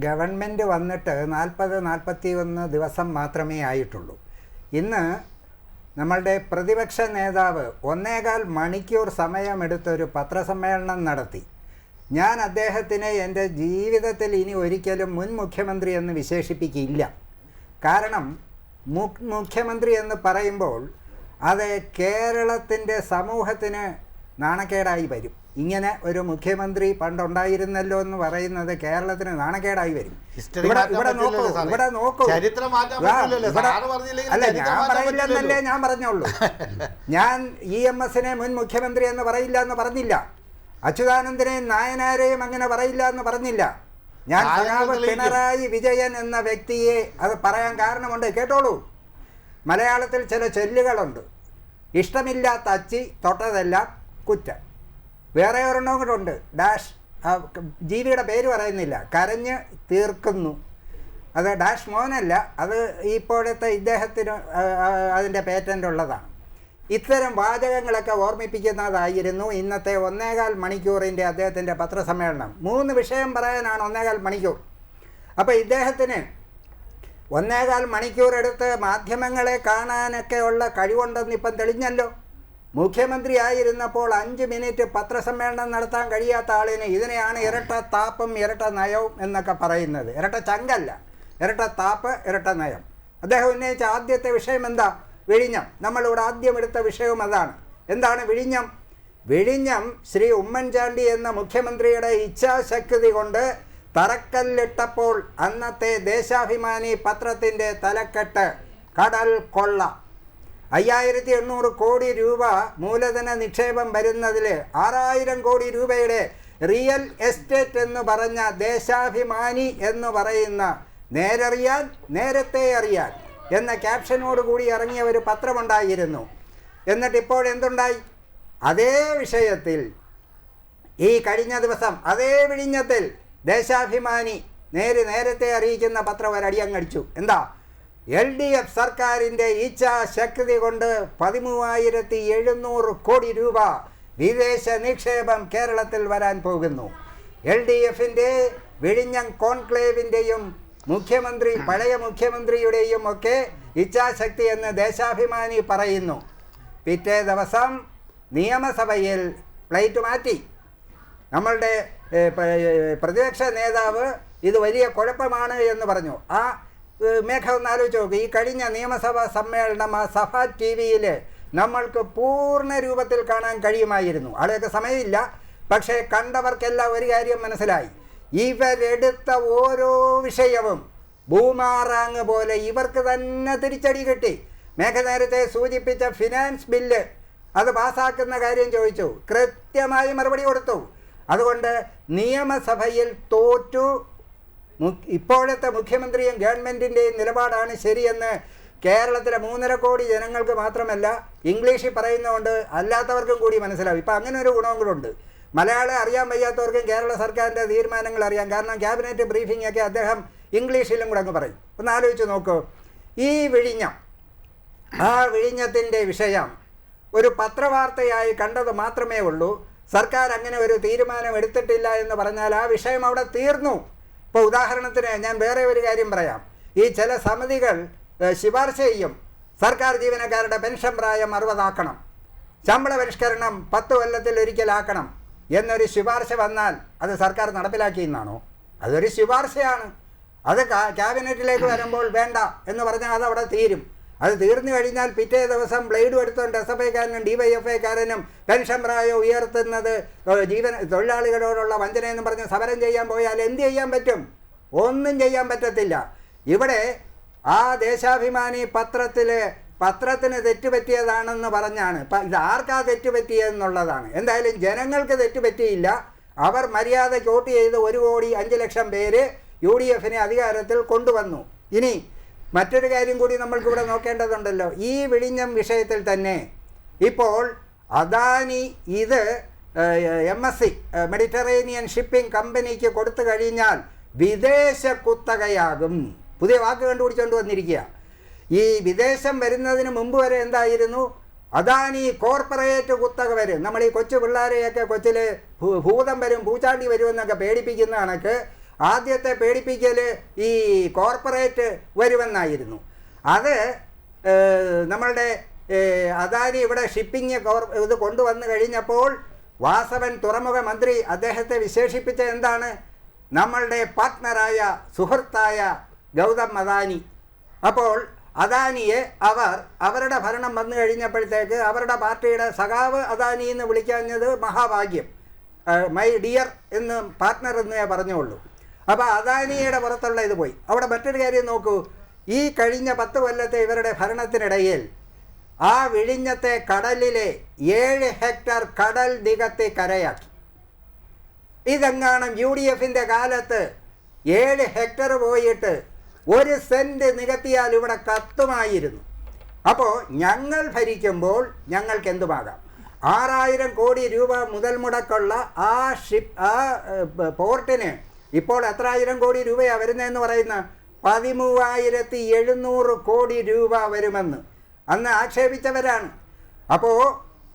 ഗവൺമെൻറ് വന്നിട്ട് 40-41 ദിവസം മാത്രമേ ആയിട്ടുള്ളൂ. ഇന്ന് നമ്മളുടെ പ്രതിപക്ഷ നേതാവ് 1.25 മണിക്കൂർ സമയമെടുത്തൊരു പത്രസമ്മേളനം നടത്തി. ഞാൻ അദ്ദേഹത്തിനെ എൻ്റെ ജീവിതത്തിൽ ഇനി ഒരിക്കലും മുൻ മുഖ്യമന്ത്രി എന്ന് വിശേഷിപ്പിക്കില്ല. കാരണം മുഖ്യമന്ത്രി എന്ന് പറയുമ്പോൾ അത് കേരളത്തിൻ്റെ സമൂഹത്തിന് നാണക്കേടായി വരും. ഇങ്ങനെ ഒരു മുഖ്യമന്ത്രി പണ്ടുണ്ടായിരുന്നല്ലോ എന്ന് പറയുന്നത് കേരളത്തിന് നാണക്കേടായി വരും. ഇവിടെ നോക്കൂ. അല്ല, ഞാൻ പറയില്ലെന്നല്ലേ ഞാൻ പറഞ്ഞോളൂ. ഞാൻ EMS-നെ മുൻ മുഖ്യമന്ത്രി എന്ന് പറയില്ല എന്ന് പറഞ്ഞില്ല. അച്യുതാനന്ദനെയും നായനാരെയും അങ്ങനെ പറയില്ല എന്ന് പറഞ്ഞില്ല. ഞാൻ പിണറായി വിജയൻ എന്ന വ്യക്തിയെ അത് പറയാൻ കാരണമുണ്ട്. കേട്ടോളൂ. മലയാളത്തിൽ ചില ചൊല്ലുകളുണ്ട്. ഇഷ്ടമില്ലാത്ത അച്ചി തൊട്ടതെല്ലാം കുറ്റം. വേറെ ഒരെണ്ണം കൂടെ ഉണ്ട്. ഡാഷ്, ജീവിയുടെ പേര് പറയുന്നില്ല, കരഞ്ഞ് തീർക്കുന്നു. അത് ഡാഷ് മോനല്ല, അത് ഇപ്പോഴത്തെ ഇദ്ദേഹത്തിന് അതിൻ്റെ പേറ്റൻ്റ് ഉള്ളതാണ്. ഇത്തരം വാചകങ്ങളൊക്കെ ഓർമ്മിപ്പിക്കുന്നതായിരുന്നു ഇന്നത്തെ 1.25 മണിക്കൂറിൻ്റെ അദ്ദേഹത്തിൻ്റെ പത്രസമ്മേളനം. 3 വിഷയം പറയാനാണ് 1.25 മണിക്കൂർ. അപ്പോൾ ഇദ്ദേഹത്തിന് 1.25 മണിക്കൂർ എടുത്ത് മാധ്യമങ്ങളെ കാണാനൊക്കെ ഉള്ള കഴിവുണ്ടെന്ന് ഇപ്പം തെളിഞ്ഞല്ലോ. മുഖ്യമന്ത്രി ആയിരുന്നപ്പോൾ 5 മിനിറ്റ് പത്രസമ്മേളനം നടത്താൻ കഴിയാത്ത ആളിന് ഇതിനെയാണ് ഇരട്ട താപ്പും ഇരട്ട നയവും എന്നൊക്കെ പറയുന്നത്. ഇരട്ട ചങ്കല്ല, ഇരട്ട താപ്പ്, ഇരട്ട നയം. അദ്ദേഹം ഉന്നയിച്ച ആദ്യത്തെ വിഷയം എന്താ? വിഴിഞ്ഞം. നമ്മളിവിടെ ആദ്യം എടുത്ത വിഷയവും അതാണ്. എന്താണ് വിഴിഞ്ഞം? വിഴിഞ്ഞം ശ്രീ ഉമ്മൻചാണ്ടി എന്ന മുഖ്യമന്ത്രിയുടെ ഇച്ഛാശക്തി കൊണ്ട് തറക്കല്ലിട്ടപ്പോൾ അന്നത്തെ ദേശാഭിമാനി പത്രത്തിൻ്റെ തലക്കെട്ട് കടൽ കൊള്ള. 5800 കോടി രൂപ മൂലധന നിക്ഷേപം വരുന്നതിൽ 6000 കോടി രൂപയുടെ റിയൽ എസ്റ്റേറ്റ് എന്ന് പറഞ്ഞ ദേശാഭിമാനി എന്ന് പറയുന്ന നേരറിയാൻ നേരത്തെ അറിയാൻ എന്ന ക്യാപ്ഷനോട് കൂടി ഇറങ്ങിയ ഒരു പത്രമുണ്ടായിരുന്നു. എന്നിട്ട് ഇപ്പോൾ എന്തുണ്ടായി? അതേ വിഷയത്തിൽ ഈ കഴിഞ്ഞ ദിവസം അതേ വിഴിഞ്ഞത്തിൽ ദേശാഭിമാനി നേരത്തെ അറിയിക്കുന്ന പത്രം ഒരടിയങ്ങടിച്ചു. എന്താ? LDF സർക്കാരിൻ്റെ ഇച്ഛാശക്തി കൊണ്ട് 13,700 കോടി രൂപ വിദേശ നിക്ഷേപം കേരളത്തിൽ വരാൻ പോകുന്നു. LDFിൻ്റെ വിഴിഞ്ഞം കോൺക്ലേവിൻ്റെയും പഴയ മുഖ്യമന്ത്രിയുടെയും ഒക്കെ ഇച്ഛാശക്തി എന്ന് ദേശാഭിമാനി പറയുന്നു. പിറ്റേ ദിവസം നിയമസഭയിൽ പ്ലേറ്റ് മാറ്റി. നമ്മളുടെ പ്രതിപക്ഷ നേതാവ് ഇത് വലിയ കുഴപ്പമാണ് എന്ന് പറഞ്ഞു. ആ മേഘ ഒന്ന് ആലോചിച്ച് നോക്ക്. ഈ കഴിഞ്ഞ നിയമസഭാ സമ്മേളനം ആ സഭ TV-യിൽ നമ്മൾക്ക് പൂർണ്ണ രൂപത്തിൽ കാണാൻ കഴിയുമായിരുന്നു. ആളുകൾക്ക് സമയമില്ല, പക്ഷേ കണ്ടവർക്കെല്ലാം ഒരു കാര്യം മനസ്സിലായി. ഇവരെടുത്ത ഓരോ വിഷയവും ബൂമാറാങ് പോലെ ഇവർക്ക് തന്നെ തിരിച്ചടി കിട്ടി. മേഘ നേരത്തെ സൂചിപ്പിച്ച ഫിനാൻസ് ബില്ല് അത് പാസ്സാക്കുന്ന കാര്യം ചോദിച്ചു, കൃത്യമായി മറുപടി കൊടുത്തു. അതുകൊണ്ട് നിയമസഭയിൽ തോറ്റു. ഇപ്പോഴത്തെ മുഖ്യമന്ത്രിയും ഗവൺമെൻറ്റിൻ്റെയും നിലപാടാണ് ശരിയെന്ന് കേരളത്തിലെ 3.5 കോടി ജനങ്ങൾക്ക് മാത്രമല്ല, ഇംഗ്ലീഷിൽ പറയുന്നതുകൊണ്ട് അല്ലാത്തവർക്കും കൂടി മനസ്സിലാവും. ഇപ്പം അങ്ങനെ ഒരു ഗുണവും കൂടെ ഉണ്ട്. മലയാളം അറിയാൻ വയ്യാത്തവർക്കും കേരള സർക്കാരിൻ്റെ തീരുമാനങ്ങൾ അറിയാം. കാരണം ക്യാബിനറ്റ് ബ്രീഫിംഗ് ഒക്കെ അദ്ദേഹം ഇംഗ്ലീഷിലും കൂടെ അങ്ങ് പറയും. ഒന്ന് ആലോചിച്ച് നോക്കൂ. ഈ വിഴിഞ്ഞത്തിൻ്റെ വിഷയം ഒരു പത്രവാർത്തയായി കണ്ടത് മാത്രമേ ഉള്ളൂ. സർക്കാർ അങ്ങനെ ഒരു തീരുമാനം എടുത്തിട്ടില്ല എന്ന് പറഞ്ഞാൽ ആ വിഷയം അവിടെ തീർന്നു. ഇപ്പോൾ ഉദാഹരണത്തിന് ഞാൻ വേറെ ഒരു കാര്യം പറയാം. ഈ ചില സമിതികൾ ശുപാർശ ചെയ്യും, സർക്കാർ ജീവനക്കാരുടെ പെൻഷൻ പ്രായം 60 ആക്കണം, ശമ്പള പരിഷ്കരണം 10 കൊല്ലത്തിൽ ഒരിക്കലാക്കണം എന്നൊരു ശുപാർശ വന്നാൽ അത് സർക്കാർ നടപ്പിലാക്കിയെന്നാണോ? അതൊരു ശുപാർശയാണ്. അത് ക്യാബിനറ്റിലേക്ക് വരുമ്പോൾ വേണ്ട എന്ന് പറഞ്ഞാൽ അത് അവിടെ തീരും. അത് തീർന്നു കഴിഞ്ഞാൽ പിറ്റേ ദിവസം ബ്ലേഡും എടുത്തുകൊണ്ട് SFIക്കാരനും DYFIക്കാരനും പെൻഷൻ പ്രായം ഉയർത്തുന്നത് തൊഴിലാളികളോടുള്ള വഞ്ചനയെന്ന് പറഞ്ഞ് സമരം ചെയ്യാൻ പോയാൽ എന്ത് ചെയ്യാൻ പറ്റും? ഒന്നും ചെയ്യാൻ പറ്റത്തില്ല. ഇവിടെ ആ ദേശാഭിമാനി പത്രത്തിന് തെറ്റുപറ്റിയതാണെന്ന് പറഞ്ഞാണ്. ഇത് ആർക്കാ തെറ്റുപറ്റിയെന്നുള്ളതാണ്. എന്തായാലും ജനങ്ങൾക്ക് തെറ്റുപറ്റിയില്ല. അവർ മര്യാദയ്ക്ക് വോട്ട് ചെയ്ത് 1,05,00,000 പേര് UDFിനെ അധികാരത്തിൽ കൊണ്ടുവന്നു. ഇനി മറ്റൊരു കാര്യം കൂടി നമ്മൾക്കിവിടെ നോക്കേണ്ടതുണ്ടല്ലോ. ഈ വിഴിഞ്ഞം വിഷയത്തിൽ തന്നെ ഇപ്പോൾ അദാനി ഇത് MSC മെഡിറ്ററേനിയൻ ഷിപ്പിംഗ് കമ്പനിക്ക് കൊടുത്തു കഴിഞ്ഞാൽ വിദേശ കുത്തകയാകും. പുതിയ വാക്ക് കണ്ടുപിടിച്ചുകൊണ്ട് വന്നിരിക്കുക. ഈ വിദേശം വരുന്നതിന് മുമ്പ് വരെ എന്തായിരുന്നു? അദാനി കോർപ്പറേറ്റ് കുത്തക വരും. നമ്മൾ ഈ കൊച്ചു പിള്ളേരെയൊക്കെ കൊച്ചിൽ ഭൂതം വരും പൂച്ചാണ്ടി വരുമെന്നൊക്കെ പേടിപ്പിക്കുന്ന കണക്ക് ആദ്യത്തെ പേടിപ്പിക്കൽ ഈ കോർപ്പറേറ്റ് വരുമെന്നായിരുന്നു. അത് നമ്മളുടെ അദാനി ഇവിടെ ഷിപ്പിംഗ് ഇത് കൊണ്ടുവന്നു കഴിഞ്ഞപ്പോൾ വാസവൻ തുറമുഖ മന്ത്രി അദ്ദേഹത്തെ വിശേഷിപ്പിച്ച എന്താണ്? നമ്മളുടെ പാർട്ട്ണറായ സുഹൃത്തായ ഗൗതം അദാനി. അപ്പോൾ അദാനിയെ അവരുടെ ഭരണം വന്നു കഴിഞ്ഞപ്പോഴത്തേക്ക് അവരുടെ പാർട്ടിയുടെ സഖാവ് അദാനി എന്ന് വിളിക്കാഞ്ഞത് മഹാഭാഗ്യം. മൈ ഡിയർ എന്ന് പാർട്ട്ണർ എന്നേ പറഞ്ഞുള്ളൂ. അപ്പോൾ അദാനിയുടെ പുറത്തുള്ള ഇത് പോയി. അവിടെ മറ്റൊരു കാര്യം നോക്കൂ. ഈ കഴിഞ്ഞ 10 കൊല്ലത്തെ ഇവരുടെ ഭരണത്തിനിടയിൽ ആ വിഴിഞ്ഞത്തെ കടലിലെ 7 ഹെക്ടർ കടൽ നികത്തി കരയാക്കി. ഇതെങ്ങാനും UDFിൻ്റെ കാലത്ത് 7 ഹെക്ടർ പോയിട്ട് 1 സെൻറ്റ് നികത്തിയാൽ ഇവിടെ കത്തുമായിരുന്നു. അപ്പോൾ ഞങ്ങൾ ഭരിക്കുമ്പോൾ ഞങ്ങൾക്ക് എന്തുമാകാം? 6,000 കോടി രൂപ മുതൽ മുടക്കുള്ള ആ പോർട്ടിന് ഇപ്പോൾ എത്ര 1000 കോടി രൂപയാണ് വരുന്നതെന്ന് പറയുന്ന 13,700 കോടി രൂപ വരുമെന്ന് അന്ന് ആക്ഷേപിച്ചവരാണ്. അപ്പോൾ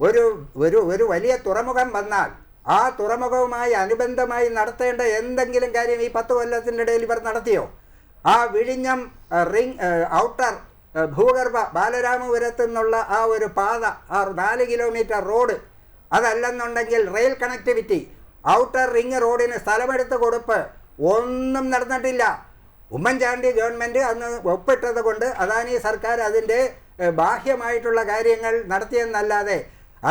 ഒരു വലിയ തുറമുഖം വന്നാൽ ആ തുറമുഖവുമായി അനുബന്ധമായി നടത്തേണ്ട എന്തെങ്കിലും കാര്യം ഈ 10 കൊല്ലത്തിൻ്റെ ഇടയിൽ ഇവർ നടത്തിയോ? ആ വിഴിഞ്ഞം ഔട്ടർ ഭൂഗർഭ ബാലരാമപുരത്തു നിന്നുള്ള ആ ഒരു പാത, ആ 4 കിലോമീറ്റർ റോഡ്, അതല്ലെന്നുണ്ടെങ്കിൽ റെയിൽ കണക്ടിവിറ്റി, ഔട്ടർ റിംഗ് റോഡിന് സ്ഥലമെടുത്ത് കൊടുപ്പ് ഒന്നും നടന്നിട്ടില്ല. ഉമ്മൻചാണ്ടി ഗവൺമെൻറ് അന്ന് ഒപ്പിട്ടത് കൊണ്ട് അദാനി സർക്കാർ അതിൻ്റെ ബാഹ്യമായിട്ടുള്ള കാര്യങ്ങൾ നടത്തിയെന്നല്ലാതെ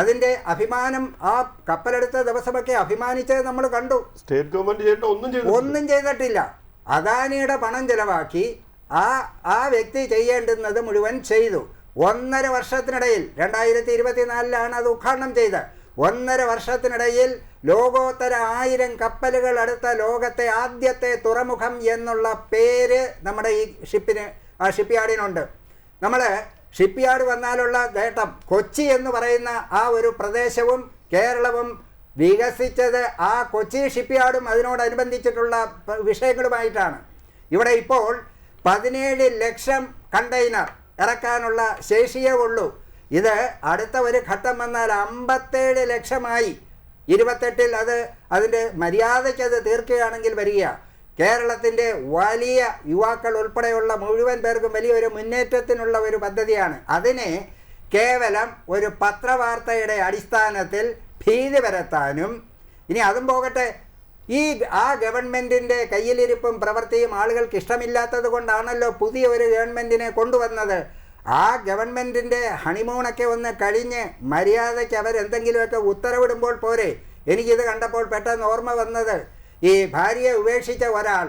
അതിൻ്റെ അഭിമാനം ആ കപ്പലെടുത്ത ദിവസമൊക്കെ അഭിമാനിച്ചത് നമ്മൾ കണ്ടു. സ്റ്റേറ്റ് ഗവൺമെൻറ് ഒന്നും ചെയ്തിട്ടില്ല. അദാനിയുടെ പണം ചെലവാക്കി ആ വ്യക്തി ചെയ്യേണ്ടുന്നത് മുഴുവൻ ചെയ്തു. 1.5 വർഷത്തിനിടയിൽ 2024 അത് ഉദ്ഘാടനം ചെയ്ത് 1.5 വർഷത്തിനിടയിൽ ലോകോത്തര 1000 കപ്പലുകൾ അടുത്ത ലോകത്തെ ആദ്യത്തെ തുറമുഖം എന്നുള്ള പേര് നമ്മുടെ ഈ ഷിപ്പ്യാർഡിനുണ്ട്. നമ്മൾ ഷിപ്പ്യാർഡ് വന്നാലുള്ള നേട്ടം കൊച്ചി എന്ന് പറയുന്ന ആ ഒരു പ്രദേശവും കേരളവും വികസിച്ചത് ആ കൊച്ചി ഷിപ്പ്യാർഡും അതിനോടനുബന്ധിച്ചിട്ടുള്ള വിഷയങ്ങളുമായിട്ടാണ്. ഇവിടെ ഇപ്പോൾ 17 ലക്ഷം കണ്ടെയ്നർ ഇറക്കാനുള്ള ശേഷിയേ ഉള്ളൂ. ഇത് അടുത്ത ഒരു ഘട്ടം വന്നാൽ 57 ലക്ഷമായി. 28-ൽ അതിൻ്റെ മര്യാദയ്ക്ക് അത് തീർക്കുകയാണെങ്കിൽ വരിക. കേരളത്തിൻ്റെ വലിയ യുവാക്കൾ ഉൾപ്പെടെയുള്ള മുഴുവൻ പേർക്കും വലിയൊരു മുന്നേറ്റത്തിനുള്ള ഒരു പദ്ധതിയാണ്. അതിനെ കേവലം ഒരു പത്രവാർത്തയുടെ അടിസ്ഥാനത്തിൽ ഭീതി പരത്താനും, ഇനി അതും പോകട്ടെ, ആ ഗവൺമെൻറ്റിൻ്റെ കയ്യിലിരിപ്പും പ്രവൃത്തിയും ആളുകൾക്ക് ഇഷ്ടമില്ലാത്തത് കൊണ്ടാണല്ലോ പുതിയ ഒരു ഗവൺമെൻറ്റിനെ കൊണ്ടുവന്നത്. ആ ഗവൺമെൻറ്റിൻ്റെ ഹണിമൂണൊക്കെ ഒന്ന് കഴിഞ്ഞ് മര്യാദയ്ക്ക് അവരെന്തെങ്കിലുമൊക്കെ ഉത്തരവിടുമ്പോൾ പോരെ. എനിക്കിത് കണ്ടപ്പോൾ പെട്ടെന്ന് ഓർമ്മ വന്നത്, ഈ ഭാര്യയെ ഉപേക്ഷിച്ച ഒരാൾ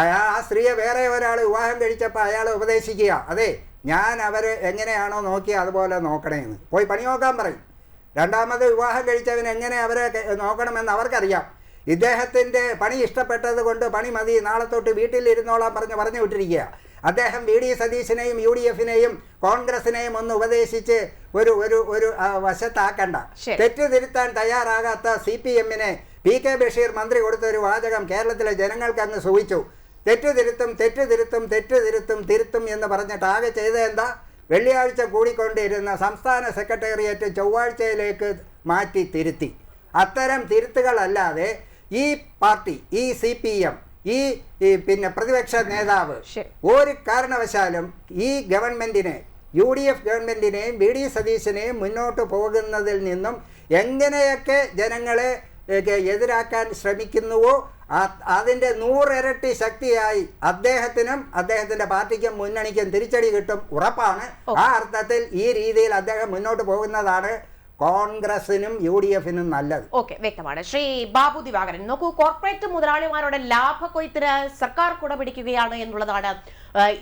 ആ സ്ത്രീയെ വേറെ ഒരാൾ വിവാഹം കഴിച്ചപ്പോൾ അയാൾ ഉപദേശിക്കുക, അതെ ഞാൻ അവർ എങ്ങനെയാണോ നോക്കിയത് അതുപോലെ നോക്കണേന്ന്, പോയി പണി നോക്കാൻ പറയും. രണ്ടാമത് വിവാഹം കഴിച്ചവൻ എങ്ങനെ അവരെ നോക്കണമെന്ന് അവർക്കറിയാം. ഇദ്ദേഹത്തിൻ്റെ പണി ഇഷ്ടപ്പെട്ടത് കൊണ്ട് പണി മതി, നാളെ തൊട്ട് വീട്ടിലിരുന്നോളാൻ പറഞ്ഞു വിട്ടിരിക്കുക. അദ്ദേഹം VD സതീശനെയും UDF-നെയും കോൺഗ്രസിനെയും ഒന്ന് ഉപദേശിച്ച് ഒരു ഒരു ഒരു വശത്താക്കണ്ട. തെറ്റ് തിരുത്താൻ തയ്യാറാകാത്ത CPM-നെ PK ബഷീർ മന്ത്രി കൊടുത്ത ഒരു വാചകം കേരളത്തിലെ ജനങ്ങൾക്ക് അങ്ങ് സുഖിച്ചു. തിരുത്തും എന്ന് പറഞ്ഞിട്ട് ആകെ ചെയ്തത് എന്താ? വെള്ളിയാഴ്ച കൂടിക്കൊണ്ടിരുന്ന സംസ്ഥാന സെക്രട്ടേറിയറ്റ് ചൊവ്വാഴ്ചയിലേക്ക് മാറ്റി തിരുത്തി. അത്തരം തിരുത്തുകളല്ലാതെ ഈ പാർട്ടി, ഈ CPM, ഈ പിന്നെ പ്രതിപക്ഷ നേതാവ് ഒരു കാരണവശാലും ഈ ഗവൺമെൻറ്റിനെ, UDF ഗവൺമെൻറ്റിനെയും VD സതീശനെയും മുന്നോട്ട് പോകുന്നതിൽ നിന്നും എങ്ങനെയൊക്കെ ജനങ്ങളെ എതിരാക്കാൻ ശ്രമിക്കുന്നുവോ അതിൻ്റെ 100 ഇരട്ടി ശക്തിയായി അദ്ദേഹത്തിനും അദ്ദേഹത്തിൻ്റെ പാർട്ടിക്കും മുന്നണിക്കും തിരിച്ചടി കിട്ടും, ഉറപ്പാണ്. ആ അർത്ഥത്തിൽ ഈ രീതിയിൽ അദ്ദേഹം മുന്നോട്ട് പോകുന്നതാണ് കോൺഗ്രസിനും UDF-നും നല്ലത്. ഓക്കെ, വ്യക്തമാണ്. ശ്രീ ബാബു ദിവാകരൻ, നോക്കൂ, കോർപ്പറേറ്റ് മുതലാളിമാരുടെ ലാഭക്കൊയ്ത്തിന് സർക്കാർ കുടപിടിക്കുകയാണ് എന്നുള്ളതാണ്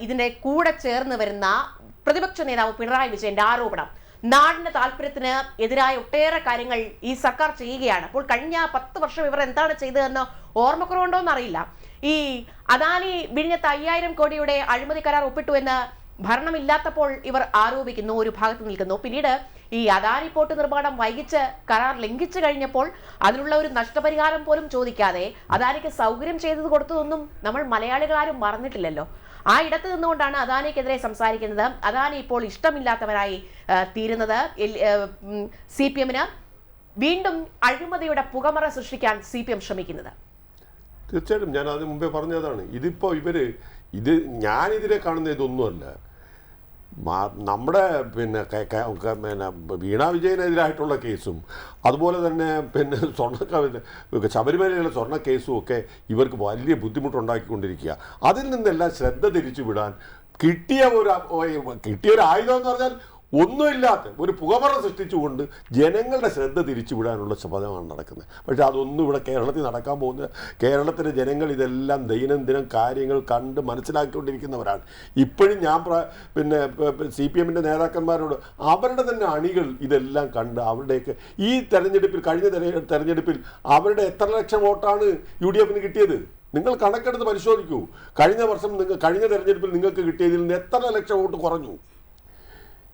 ഇതിന്റെ കൂടെ ചേർന്ന് വരുന്ന പ്രതിപക്ഷ നേതാവ് പിണറായി വിജയന്റെ ആരോപണം. നാടിന്റെ താല്പര്യത്തിന് എതിരായ ഒട്ടേറെ കാര്യങ്ങൾ ഈ സർക്കാർ ചെയ്യുകയാണ്. അപ്പോൾ കഴിഞ്ഞ 10 വർഷം ഇവർ എന്താണ് ചെയ്തതെന്ന് ഓർമ്മക്കുറവുണ്ടോ എന്നറിയില്ല. ഈ അദാനി വിഴിഞ്ഞത്ത് 5000 കോടിയുടെ അഴിമതി കരാർ ഒപ്പിട്ടു എന്ന് ഭരണമില്ലാത്തപ്പോൾ ഇവർ ആരോപിക്കുന്നു, ഒരു ഭാഗത്ത് നിൽക്കുന്നു. പിന്നീട് ഈ അദാനി പോർട്ട് നിർമ്മാണം വൈകിച്ച് കരാർ ലംഘിച്ചു കഴിഞ്ഞപ്പോൾ അതിനുള്ള ഒരു നഷ്ടപരിഹാരം പോലും ചോദിക്കാതെ അദാനിക്ക് സൗകര്യം ചെയ്തത് കൊടുത്തതൊന്നും നമ്മൾ മലയാളികളാരും മറന്നിട്ടില്ലല്ലോ. ആ ഇടത്ത് നിന്നുകൊണ്ടാണ് അദാനിക്കെതിരെ സംസാരിക്കുന്നത്. അദാനി ഇപ്പോൾ ഇഷ്ടമില്ലാത്തവരായി തീരുന്നത്. CPM-ന് വീണ്ടും അഴിമതിയുടെ പുകമറ സൃഷ്ടിക്കാൻ CPM ശ്രമിക്കുന്നത്. തീർച്ചയായിട്ടും ഞാൻ അതിന് മുമ്പേ പറഞ്ഞതാണ്. ഇതിപ്പോൾ ഞാനിതിനെ കാണുന്ന ഇതൊന്നുമല്ല. നമ്മുടെ പിന്നെ വീണാ വിജയനെതിരായിട്ടുള്ള കേസും അതുപോലെ തന്നെ പിന്നെ ശബരിമലയിലെ സ്വർണ്ണ കേസും ഒക്കെ ഇവർക്ക് വലിയ ബുദ്ധിമുട്ടുണ്ടാക്കിക്കൊണ്ടിരിക്കുക. അതിൽ നിന്നെല്ലാം ശ്രദ്ധ തിരിച്ചു വിടാൻ കിട്ടിയൊരു ആയുധം എന്ന് പറഞ്ഞാൽ ഒന്നുമില്ലാത്ത ഒരു പുകമറ സൃഷ്ടിച്ചുകൊണ്ട് ജനങ്ങളുടെ ശ്രദ്ധ തിരിച്ചുവിടാനുള്ള ശ്രമമാണ് നടക്കുന്നത്. പക്ഷേ അതൊന്നും ഇവിടെ കേരളത്തിൽ നടക്കാൻ പോകുന്നത്. കേരളത്തിലെ ജനങ്ങൾ ഇതെല്ലാം ദൈനംദിനം കാര്യങ്ങൾ കണ്ട് മനസ്സിലാക്കിക്കൊണ്ടിരിക്കുന്നവരാണ്. ഇപ്പോഴും ഞാൻ പിന്നെ CPM-ൻ്റെ നേതാക്കന്മാരോട് അവരുടെ തന്നെ അണികൾ ഇതെല്ലാം കണ്ട് അവരുടെയൊക്കെ ഈ തെരഞ്ഞെടുപ്പിൽ, കഴിഞ്ഞ തെരഞ്ഞെടുപ്പിൽ അവരുടെ എത്ര ലക്ഷം വോട്ടാണ് UDF-ന് കിട്ടിയത്? നിങ്ങൾ കണക്കെടുത്ത് പരിശോധിക്കൂ. കഴിഞ്ഞ തെരഞ്ഞെടുപ്പിൽ നിങ്ങൾക്ക് കിട്ടിയതിൽ നിന്ന് എത്ര ലക്ഷം വോട്ട് കുറഞ്ഞു?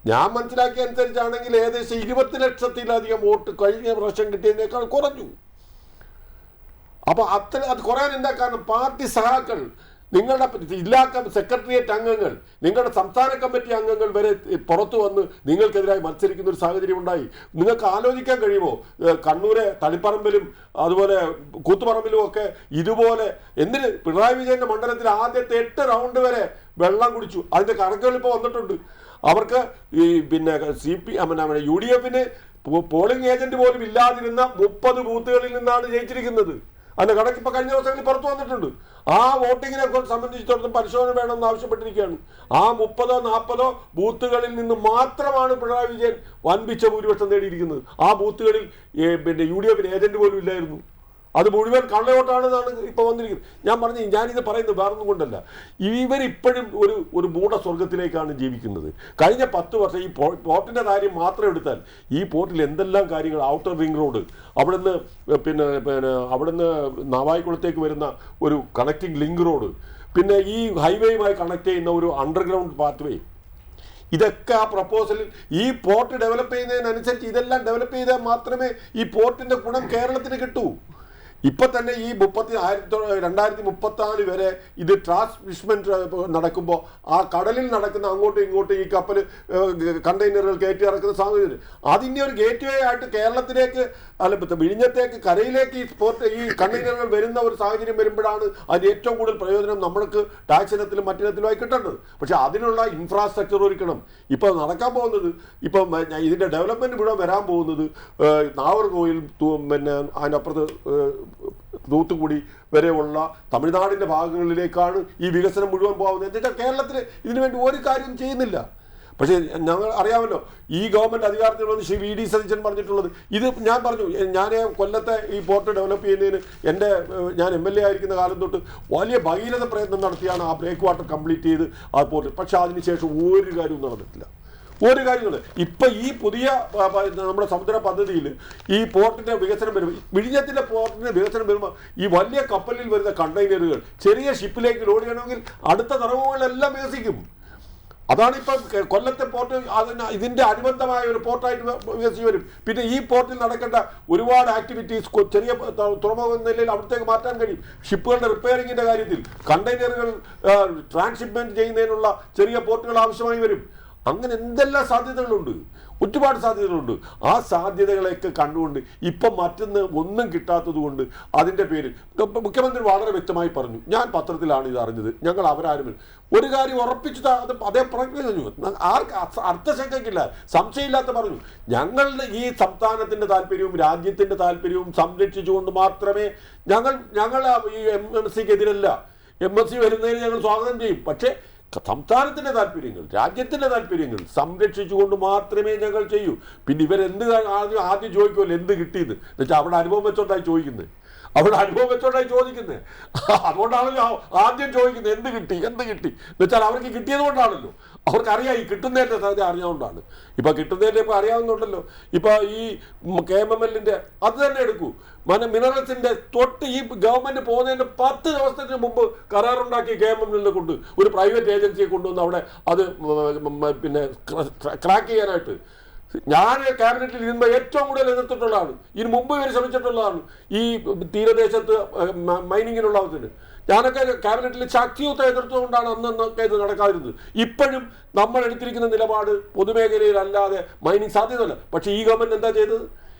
ഞാൻ മനസ്സിലാക്കിയ അനുസരിച്ചാണെങ്കിൽ ഏകദേശം 20 ലക്ഷത്തിലധികം വോട്ട് കഴിഞ്ഞ പ്രാവശ്യം കിട്ടിയതിനേക്കാൾ കുറഞ്ഞു. അപ്പോൾ അത് കുറയാൻ എന്താ കാരണം? പാർട്ടി സഹാക്കൾ, നിങ്ങളുടെ ജില്ലാ സെക്രട്ടേറിയറ്റ് അംഗങ്ങൾ, നിങ്ങളുടെ സംസ്ഥാന കമ്മിറ്റി അംഗങ്ങൾ വരെ പുറത്തു വന്ന് നിങ്ങൾക്കെതിരായി മത്സരിക്കുന്ന ഒരു സാഹചര്യം ഉണ്ടായി. നിങ്ങൾക്ക് ആലോചിക്കാൻ കഴിയുമോ? കണ്ണൂരെ തളിപ്പറമ്പിലും അതുപോലെ കൂത്തുപറമ്പിലും ഒക്കെ ഇതുപോലെ പിണറായി വിജയന്റെ മണ്ഡലത്തിൽ ആദ്യത്തെ 8 റൗണ്ട് വരെ വെള്ളം കുടിച്ചു. അതിന്റെ കണക്കുകൾ ഇപ്പോൾ വന്നിട്ടുണ്ട്. അവർക്ക് ഈ പിന്നെ UDF-ന് പോളിംഗ് ഏജന്റ് പോലും ഇല്ലാതിരുന്ന 30 ബൂത്തുകളിൽ നിന്നാണ് ജയിച്ചിരിക്കുന്നത്. അതിന്റെ കണക്ക് ഇപ്പൊ കഴിഞ്ഞ ദിവസങ്ങളിൽ പുറത്തു വന്നിട്ടുണ്ട്. ആ വോട്ടിങ്ങിനെ സംബന്ധിച്ചിടത്തോളം പരിശോധന വേണമെന്ന് ആവശ്യപ്പെട്ടിരിക്കുകയാണ്. ആ 30-40 ബൂത്തുകളിൽ നിന്ന് മാത്രമാണ് പിണറായി വിജയൻ വൻപിച്ച ഭൂരിപക്ഷം നേടിയിരിക്കുന്നത്. ആ ബൂത്തുകളിൽ പിന്നെ UDF-ന് ഏജന്റ് പോലും ഇല്ലായിരുന്നു. അത് മുഴുവൻ കള്ളവോട്ടാണെന്നാണ് ഇപ്പോൾ വന്നിരിക്കുന്നത്. ഞാനിത് പറയുന്നത് വേറൊന്നും കൊണ്ടല്ല. ഇവരിപ്പോഴും ഒരു മൂഢസ്വർഗത്തിലേക്കാണ് ജീവിക്കുന്നത്. കഴിഞ്ഞ 10 വർഷം ഈ പോർട്ടിൻ്റെ കാര്യം മാത്രം എടുത്താൽ ഈ പോർട്ടിൽ എന്തെല്ലാം കാര്യങ്ങൾ, ഔട്ടർ റിംഗ് റോഡ്, അവിടുന്ന് പിന്നെ അവിടുന്ന് നാവായിക്കുളത്തേക്ക് വരുന്ന ഒരു കണക്റ്റിംഗ് ലിങ്ക് റോഡ്, പിന്നെ ഈ ഹൈവേയുമായി കണക്ട് ചെയ്യുന്ന ഒരു അണ്ടർഗ്രൗണ്ട് പാത്വേ, ഇതൊക്കെ ആ പ്രപ്പോസലിൽ ഈ പോർട്ട് ഡെവലപ്പ് ചെയ്യുന്നതിനനുസരിച്ച് ഇതെല്ലാം ഡെവലപ്പ് ചെയ്താൽ മാത്രമേ ഈ പോർട്ടിൻ്റെ ഗുണം കേരളത്തിന് കിട്ടൂ. ഇപ്പം തന്നെ ഈ 2034 വരെ ഇത് ട്രാൻസ്ഷിപ്മെൻറ്റ് നടക്കുമ്പോൾ ആ കടലിൽ നടക്കുന്ന അങ്ങോട്ടും ഇങ്ങോട്ടും ഈ കപ്പൽ കണ്ടെയ്നറുകൾ കയറ്റി ഇറക്കുന്ന സാധ്യത അതിൻ്റെ ഒരു ഗേറ്റ് വേ ആയിട്ട് കേരളത്തിലേക്ക് വിഴിഞ്ഞത്തേക്ക് കരയിലേക്ക് ഈ കണ്ടെയ്നറുകൾ വരുന്ന ഒരു സാഹചര്യം വരുമ്പോഴാണ് അതിന് ഏറ്റവും കൂടുതൽ പ്രയോജനം നമ്മൾക്ക് ടാക്സ് ഇനത്തിലും മറ്റിനത്തിലുമായി കിട്ടേണ്ടത്. പക്ഷേ അതിനുള്ള ഇൻഫ്രാസ്ട്രക്ചർ ഒരുക്കണം. ഇപ്പോൾ നടക്കാൻ പോകുന്നത് ഇപ്പം ഇതിൻ്റെ ഡെവലപ്മെൻറ്റ് ഇവിടെ വരാൻ പോകുന്നത് നാഗർകോയിൽ പിന്നെ അതിനപ്പുറത്ത് തൂത്തുക്കുടി വരെയുള്ള തമിഴ്നാടിൻ്റെ ഭാഗങ്ങളിലേക്കാണ് ഈ വികസനം മുഴുവൻ പോകുന്നത്. എന്ന് വെച്ചാൽ കേരളത്തിൽ ഇതിനു വേണ്ടി ഒരു കാര്യം ചെയ്യുന്നില്ല. പക്ഷേ ഞങ്ങൾ അറിയാമല്ലോ, ഈ ഗവൺമെൻറ് അധികാരത്തിൽ വന്ന് ശ്രീ വി ഡി സതീശൻ പറഞ്ഞിട്ടുള്ളത് ഇത് ഞാൻ പറഞ്ഞു. ഞാൻ കൊല്ലത്തെ ഈ പോർട്ട് ഡെവലപ്പ് ചെയ്യുന്നതിന് ഞാൻ MLA ആയിരിക്കുന്ന കാലം തൊട്ട് വലിയ ഭഗീരഥ പ്രയത്നം നടത്തിയാണ് ആ ബ്രേക്ക് വാട്ടർ കംപ്ലീറ്റ് ചെയ്ത് ആ പോർട്ട്. പക്ഷേ അതിനുശേഷം ഒരു കാര്യവും നടന്നിട്ടില്ല. ഒരു കാര്യമില്ല. ഇപ്പം ഈ പുതിയ നമ്മുടെ സമുദ്ര പദ്ധതിയിൽ ഈ പോർട്ടിൻ്റെ വികസനം വരുമ്പോൾ, വിഴിഞ്ഞത്തിൻ്റെ പോർട്ടിൻ്റെ വികസനം വരുമ്പോൾ ഈ വലിയ കപ്പലിൽ വരുന്ന കണ്ടെയ്നറുകൾ ചെറിയ ഷിപ്പിലേക്ക് ലോഡ് ചെയ്യണമെങ്കിൽ അടുത്ത തുറമുഖങ്ങളെല്ലാം വികസിക്കും. അതാണ് ഇപ്പം കൊല്ലത്തെ പോർട്ട് ഇതിൻ്റെ അനുബന്ധമായ ഒരു പോർട്ടായിട്ട് വികസിച്ച് വരും. പിന്നെ ഈ പോർട്ടിൽ നടക്കേണ്ട ഒരുപാട് ആക്ടിവിറ്റീസ് ചെറിയ തുറമുഖ നിലയിൽ അവിടത്തേക്ക് മാറ്റാൻ കഴിയും. ഷിപ്പുകളുടെ റിപ്പയറിങ്ങിൻ്റെ കാര്യത്തിൽ, കണ്ടെയ്നറുകൾ ട്രാൻസ്ഷിപ്മെൻറ്റ് ചെയ്യുന്നതിനുള്ള ചെറിയ പോർട്ടുകൾ ആവശ്യമായി വരും. അങ്ങനെ എന്തെല്ലാം സാധ്യതകളുണ്ട്, ഒരുപാട് സാധ്യതകളുണ്ട്. ആ സാധ്യതകളെയൊക്കെ കണ്ടുകൊണ്ട് ഇപ്പം മറ്റൊന്ന് ഒന്നും കിട്ടാത്തത് കൊണ്ട് അതിൻ്റെ പേരിൽ മുഖ്യമന്ത്രി വളരെ വ്യക്തമായി പറഞ്ഞു. ഞാൻ പത്രത്തിലാണ് ഇത് അറിഞ്ഞത്, ഞങ്ങൾ അവരാരും ഒരു കാര്യം ഉറപ്പിച്ചു അത് അതേ പറഞ്ഞു. ആർക്ക് അർത്ഥശങ്കയ്ക്കില്ല, സംശയമില്ലാത്ത പറഞ്ഞു. ഞങ്ങളുടെ ഈ സംസ്ഥാനത്തിൻ്റെ താല്പര്യവും രാജ്യത്തിൻ്റെ താല്പര്യവും സംരക്ഷിച്ചുകൊണ്ട് മാത്രമേ ഞങ്ങൾ ഈ MSCക്ക് എതിരല്ല. MSC വരുന്നതിന് ഞങ്ങൾ സ്വാഗതം ചെയ്യും. പക്ഷേ സംസ്ഥാനത്തിൻ്റെ താല്പര്യങ്ങൾ, രാജ്യത്തിൻ്റെ താല്പര്യങ്ങൾ സംരക്ഷിച്ചുകൊണ്ട് മാത്രമേ ഞങ്ങൾ ചെയ്യൂ. പിന്നെ ഇവരെന്ത് ആദ്യം ചോദിക്കുമല്ലോ എന്ത് കിട്ടിയെന്ന് എന്നുവെച്ചാൽ അവിടെ അനുഭവം വെച്ചോണ്ടായി ചോദിക്കുന്നത്, ചോദിക്കുന്നത്. അതുകൊണ്ടാണല്ലോ ആദ്യം ചോദിക്കുന്നത് എന്ത് കിട്ടി എന്നുവെച്ചാൽ അവർക്ക് കിട്ടിയത് കൊണ്ടാണല്ലോ. അവർക്കറിയാം ഈ കിട്ടുന്നതിൻ്റെ സാധ്യത അറിഞ്ഞുകൊണ്ടാണ്. ഇപ്പം കിട്ടുന്നതിൻ്റെ ഇപ്പോൾ അറിയാവുന്നുണ്ടല്ലോ. ഇപ്പോൾ ഈ KMMLൻ്റെ അത് തന്നെ എടുക്കൂ. മിനറൽസിൻ്റെ തൊട്ട് ഈ ഗവൺമെൻറ് പോകുന്നതിൻ്റെ 10 ദിവസത്തിന് മുമ്പ് കരാറുണ്ടാക്കി KMMLനെ കൊണ്ട് ഒരു പ്രൈവറ്റ് ഏജൻസിയെ കൊണ്ടുവന്ന് അവിടെ അത് പിന്നെ ക്രാക്ക് ചെയ്യാനായിട്ട് ഞാൻ ക്യാബിനറ്റിൽ ഇരുമ്പോൾ ഏറ്റവും കൂടുതൽ എതിർത്തിട്ടുള്ളതാണ്. ഇതിന് മുമ്പ് ഇവർ ശ്രമിച്ചിട്ടുള്ളതാണ് ഈ തീരദേശത്ത് മൈനിങ്ങിനുള്ള അവസരം. ഞാനൊക്കെ ക്യാബിനറ്റിൽ ശക്തിയുക്ത എതിർത്തുകൊണ്ടാണ് അന്നൊക്കെ ഇത് നടക്കാതിരുന്നത്. ഇപ്പോഴും നമ്മൾ എടുത്തിരിക്കുന്ന നിലപാട് പൊതുമേഖലയിലല്ലാതെ മൈനിങ് സാധ്യതയല്ല. പക്ഷേ ഈ ഗവൺമെൻറ് എന്താ ചെയ്തത്?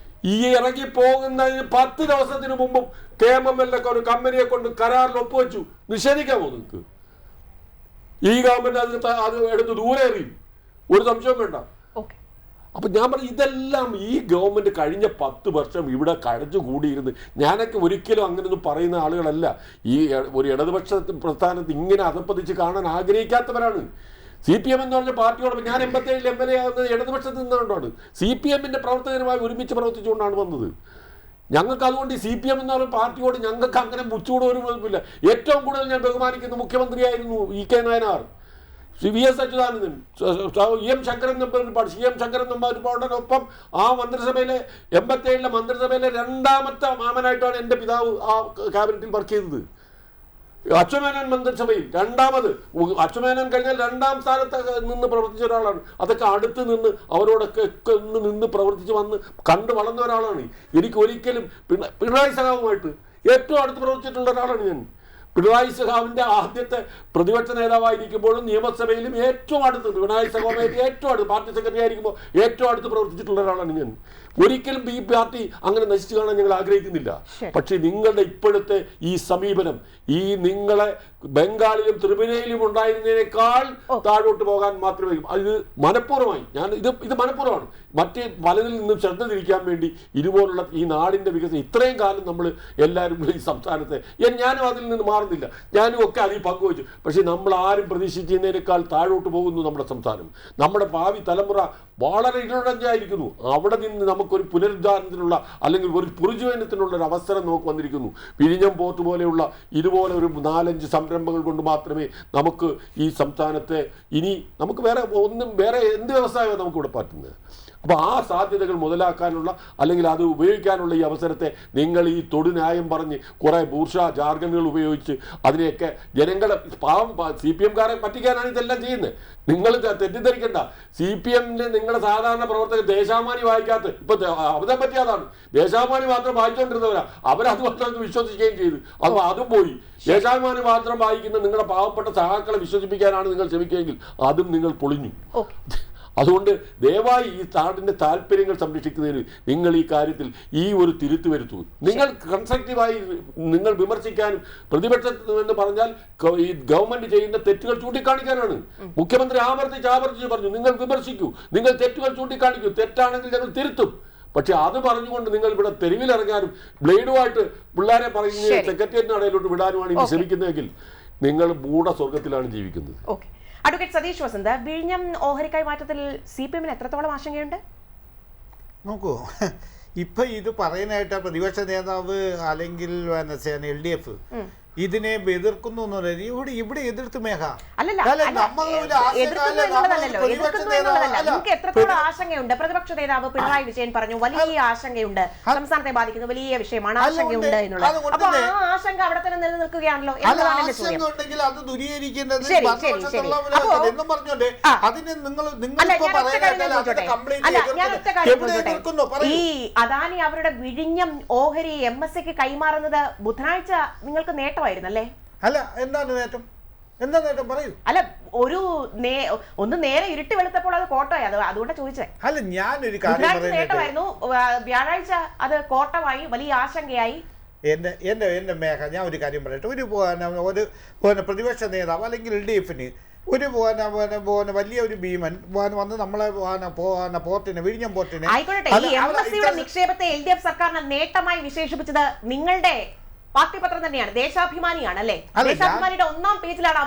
ഈ ഇറങ്ങി പോകുന്നതിന് 10 ദിവസത്തിന് മുമ്പും KMMLൊക്കെ ഒരു കമ്പനിയെ കൊണ്ട് കരാറിൽ ഒപ്പുവെച്ചു. നിഷേധിക്കാമോ നിങ്ങൾക്ക്? ഈ ഗവൺമെൻറ് അത് എടുത്ത് ദൂരെ എറിയും, ഒരു സംശയവും വേണ്ട. അപ്പം ഞാൻ പറഞ്ഞു, ഇതെല്ലാം ഈ ഗവൺമെൻറ് കഴിഞ്ഞ 10 വർഷം ഇവിടെ കഴിച്ചു കൂടിയിരുന്ന് ഞാനൊക്കെ ഒരിക്കലും അങ്ങനെയൊന്നും പറയുന്ന ആളുകളല്ല. ഈ ഒരു ഇടതുപക്ഷ പ്രസ്ഥാനത്ത് ഇങ്ങനെ അധപ്പതിച്ച് കാണാൻ ആഗ്രഹിക്കാത്തവരാണ്. CPM എന്ന് പറഞ്ഞ പാർട്ടിയോട് ഞാൻ 87 MLA ആകുന്നത് ഇടതുപക്ഷത്ത് നിന്നുകൊണ്ടാണ്. CPMൻ്റെ പ്രവർത്തകരുമായി ഒരുമിച്ച് പ്രവർത്തിച്ചുകൊണ്ടാണ് വന്നത്. ഞങ്ങൾക്ക് അതുകൊണ്ട് ഈ CPM എന്ന് പറഞ്ഞ പാർട്ടിയോട് ഞങ്ങൾക്ക് അങ്ങനെ മുച്ചൂടെ ഒരു കുഴപ്പമില്ല. ഏറ്റവും കൂടുതൽ ഞാൻ ബഹുമാനിക്കുന്ന മുഖ്യമന്ത്രിയായിരുന്നു EK Nayanar, VS Achuthanandan, CM Sankaran നമ്പൂതിരിപ്പാടിനൊപ്പം ആ മന്ത്രിസഭയിലെ 87 മന്ത്രിസഭയിലെ 2ാമത്തെ മാമനായിട്ടാണ് എൻ്റെ പിതാവ് ആ ക്യാബിനറ്റിൽ വർക്ക് ചെയ്തത്. അച്യുതമേനോൻ മന്ത്രിസഭയിൽ 2ാമത്, അച്യുതമേനോൻ കഴിഞ്ഞാൽ 2ാം സ്ഥാനത്ത് നിന്ന് പ്രവർത്തിച്ച ഒരാളാണ്. അതൊക്കെ അടുത്ത് നിന്ന് അവരോടൊക്കെ നിന്ന് പ്രവർത്തിച്ച് വന്ന് കണ്ടു വളർന്ന ഒരാളാണ്. എനിക്ക് ഒരിക്കലും പിണറായി സഖാവുമായിട്ട് ഏറ്റവും അടുത്ത് പ്രവർത്തിച്ചിട്ടുള്ള ഒരാളാണ് ഞാൻ. പിണറായി സഖാവിൻ്റെ ആദ്യത്തെ പ്രതിപക്ഷ നേതാവായിരിക്കുമ്പോഴും നിയമസഭയിലും ഏറ്റവും അടുത്ത് പിണറായി സഖാവുമായിട്ട് ഏറ്റവും അടുത്ത് പാർട്ടി സെക്രട്ടറി ആയിരിക്കുമ്പോൾ ഏറ്റവും അടുത്ത് പ്രവർത്തിച്ചിട്ടുള്ള ഒരാളാണ് ഞാൻ. ഒരിക്കലും ഈ പാർട്ടി അങ്ങനെ നശിച്ചു കാണാൻ ഞങ്ങൾ ആഗ്രഹിക്കുന്നില്ല. പക്ഷേ നിങ്ങളുടെ ഇപ്പോഴത്തെ ഈ സമീപനം ഈ നിങ്ങളെ ബംഗാളിലും ത്രിപുരയിലും ഉണ്ടായിരുന്നതിനേക്കാൾ താഴോട്ട് പോകാൻ മാത്രമേ ഇത് മനഃപൂർവ്വമായി ഇത് മനഃപൂർവ്വമാണ്. മറ്റ് പലതിൽ നിന്നും ശ്രദ്ധ തിരിക്കാൻ വേണ്ടി ഇതുപോലുള്ള ഈ നാടിൻ്റെ വികസനം ഇത്രയും കാലം നമ്മൾ എല്ലാവരും ഈ സംസ്ഥാനത്തെ ഞാനും അതിൽ നിന്ന് മാറുന്നില്ല, ഞാനും ഒക്കെ അതിൽ പങ്കുവച്ചു. പക്ഷേ നമ്മൾ ആരും പ്രതീക്ഷിക്കുന്നതിനേക്കാൾ താഴോട്ട് പോകുന്നു നമ്മുടെ സംസ്ഥാനം. നമ്മുടെ ഭാവി തലമുറ വളരെ ഇരുളടഞ്ഞായിരിക്കുന്നു. അവിടെ നിന്ന് നമുക്കൊരു പുനരുദ്ധാരണത്തിനുള്ള അല്ലെങ്കിൽ ഒരു പുനരുജ്ജീവനത്തിനുള്ള ഒരു അവസരം നമുക്ക് വന്നിരിക്കുന്നു. വിഴിഞ്ഞം പോർട്ട് പോലെയുള്ള ഇതുപോലെ ഒരു 4-5 സംരംഭങ്ങൾ കൊണ്ട് മാത്രമേ നമുക്ക് ഈ സംസ്ഥാനത്തെ ഇനി നമുക്ക് വേറെ എന്ത് വ്യവസായമാണ് നമുക്കിവിടെ പറ്റുന്നത്? അപ്പോൾ ആ സാധ്യതകൾ മുതലാക്കാനുള്ള അല്ലെങ്കിൽ അത് ഉപയോഗിക്കാനുള്ള ഈ അവസരത്തെ നിങ്ങൾ ഈ തൊടുന്യായം പറഞ്ഞ് കുറേ ബൂർഷാ ജാർഗനുകൾ ഉപയോഗിച്ച് അതിനെയൊക്കെ ജനങ്ങളെ പാവം CPM-കാരെ പറ്റിക്കാനാണ് ഇതെല്ലാം ചെയ്യുന്നത്. നിങ്ങൾ തെറ്റിദ്ധരിക്കണ്ട. CPM-ന്റെ നിങ്ങളുടെ സാധാരണ പ്രവർത്തകർ ദേശാഭിമാനി വായിക്കാത്ത ഇപ്പൊ അവരെ പറ്റിയതാണ്. ദേശാഭിമാനി മാത്രം വായിച്ചുകൊണ്ടിരുന്നവരാ, അവരത് മാത്രം വിശ്വസിക്കുകയും ചെയ്തു. അപ്പോൾ അതും പോയി. ദേശാഭിമാനി മാത്രം വായിക്കുന്ന നിങ്ങളുടെ പാവപ്പെട്ട സഹാക്കളെ വിശ്വസിപ്പിക്കാനാണ് നിങ്ങൾ ശ്രമിക്കുകയെങ്കിൽ അതും നിങ്ങൾ പൊളിഞ്ഞു. അതുകൊണ്ട് ദയവായി ഈ നാടിൻ്റെ താല്പര്യങ്ങൾ സംരക്ഷിക്കുന്നതിന് നിങ്ങൾ ഈ കാര്യത്തിൽ ഈ ഒരു തിരുത്തു വരുത്തൂ. നിങ്ങൾ കൺസ്ട്രക്റ്റീവായി നിങ്ങൾ വിമർശിക്കാനും പ്രതിപക്ഷമെന്ന് പറഞ്ഞാൽ ഈ ഗവൺമെന്റ് ചെയ്യുന്ന തെറ്റുകൾ ചൂണ്ടിക്കാണിക്കാനാണ്. മുഖ്യമന്ത്രി ആവർത്തിച്ച് പറഞ്ഞു, നിങ്ങൾ വിമർശിക്കൂ, നിങ്ങൾ തെറ്റുകൾ ചൂണ്ടിക്കാണിക്കൂ, തെറ്റാണെങ്കിൽ ഞങ്ങൾ തിരുത്തും. പക്ഷെ അത് പറഞ്ഞുകൊണ്ട് നിങ്ങൾ ഇവിടെ തെരുവിലിറങ്ങാനും ബ്ലേഡുമായിട്ട് പിള്ളേരെ പറയുന്ന സെക്രട്ടേറിയറ്റിന് ഇടയിലോട്ട് വിടാനുമാണ് ഇനി ശ്രമിക്കുന്നതെങ്കിൽ നിങ്ങൾ മൂഢസ്വർഗത്തിലാണ് ജീവിക്കുന്നത്. അഡ്വക്കേറ്റ് സതീഷ് വസന്ത്, വിഴിഞ്ഞം ഓഹരി കൈമാറ്റത്തിൽ CPM-ന് എത്രത്തോളം ആശങ്കയുണ്ട്? നോക്കൂ, ഇപ്പൊ ഇത് പറയാനായിട്ട് പ്രതിപക്ഷ നേതാവ് അല്ലെങ്കിൽ LDF ഇതിനെ എതിർക്കുന്നു എന്ന് പറയുന്നത് ഇവിടെ എതിർത്ത് മേഘ എത്രത്തോളം ആശങ്കയുണ്ട്? പ്രതിപക്ഷ നേതാവ് പിണറായി വിജയൻ പറഞ്ഞു വലിയ ആശങ്കയുണ്ട്, സംസ്ഥാനത്തെ ബാധിക്കുന്ന വലിയ വിഷയമാണ്, ആശങ്കയുണ്ട് എന്നുള്ളത്. അപ്പൊ ആ ആശങ്ക അവിടെ തന്നെ നിലനിൽക്കുകയാണല്ലോ എന്നതാണ് എന്റെ ചോദ്യം. അത് ദൂരീകരിക്കേണ്ടത് ഈ അദാനി അവരുടെ വിഴിഞ്ഞം ഓഹരി MSCക്ക് കൈമാറുന്നത് ബുധനാഴ്ച നിങ്ങൾക്ക് നേട്ടമായിരുന്നല്ലേ? അല്ല, എന്താണ് നേട്ടം? എന്താ നേട്ടം പറയൂ. അല്ല, ഒന്ന് നേരെ ഇരുട്ടി വെളുത്തപ്പോൾ അത് കോട്ടമായി, അതുകൊണ്ട് ചോദിച്ചേ. അല്ല, ഞാനൊരു കാര്യം നേട്ടമായിരുന്നു, വ്യാഴാഴ്ച അത് കോട്ടമായി, വലിയ ആശങ്കയായി. എന്റെ മേഘ, ഞാൻ ഒരു കാര്യം പറയട്ടെ. ഒരു പ്രതിപക്ഷ നേതാവ് അല്ലെങ്കിൽ LDF-ന് ഒരു വലിയ ഒരു ഭീമൻ വന്ന് നമ്മളെ പോർട്ടിനെ വിഴിഞ്ഞം പോർട്ടിനെ നിക്ഷേപത്തെ LDF സർക്കാരിന് നേട്ടമായി വിശേഷിപ്പിച്ചത് നിങ്ങളുടെ പാർട്ടി പത്രം തന്നെയാണ്, ദേശാഭിമാനിയാണ് അല്ലേ? ദേശാഭിമാനിയുടെ 1-ാം പേജിലാണ്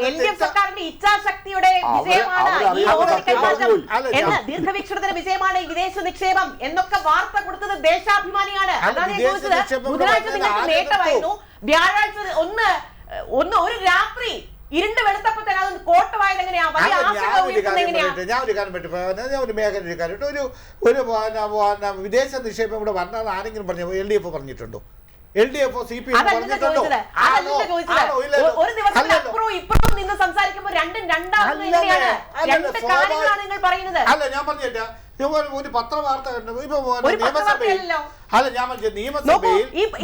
LDF സർക്കാരിന്റെ ഇച്ഛാശക്തിയുടെ വിജയമാണ് ഈ ഓഹരി കൈമാറ്റം എന്ന്, ദീർഘവീക്ഷണത്തിന്റെ വിജയമാണ് ഈ വിദേശ നിക്ഷേപം എന്നൊക്കെ വാർത്ത കൊടുത്തത് ദേശാഭിമാനിയാണ്. അതാണ് ചോദിച്ചത്. ബുധനാഴ്ച നിങ്ങൾക്ക് നേട്ടമായിരുന്നു, വ്യാഴാഴ്ച ഒരു രാത്രി ഇരുണ്ട് വെളുത്തപ്പോ തന്നെ അത് കോട്ടവായത് എങ്ങനെയാ? ഞാൻ ഒരു കാര്യം വിദേശ നിക്ഷേപം ഇവിടെ വരണമെന്ന് ആരെങ്കിലും പറഞ്ഞു? LDF പറഞ്ഞിട്ടുണ്ടോ? LDF CPM പറഞ്ഞിട്ടുണ്ടോ? ഒരു ദിവസത്തിനപ്പുറവും ഇപ്പുറവും നിന്ന് സംസാരിക്കുമ്പോൾ രണ്ടും രണ്ടാണ് നിങ്ങൾ പറയുന്നത്. അല്ല, ഞാൻ പറഞ്ഞില്ല, ഒരു പത്രവാർത്ത കണ്ടു.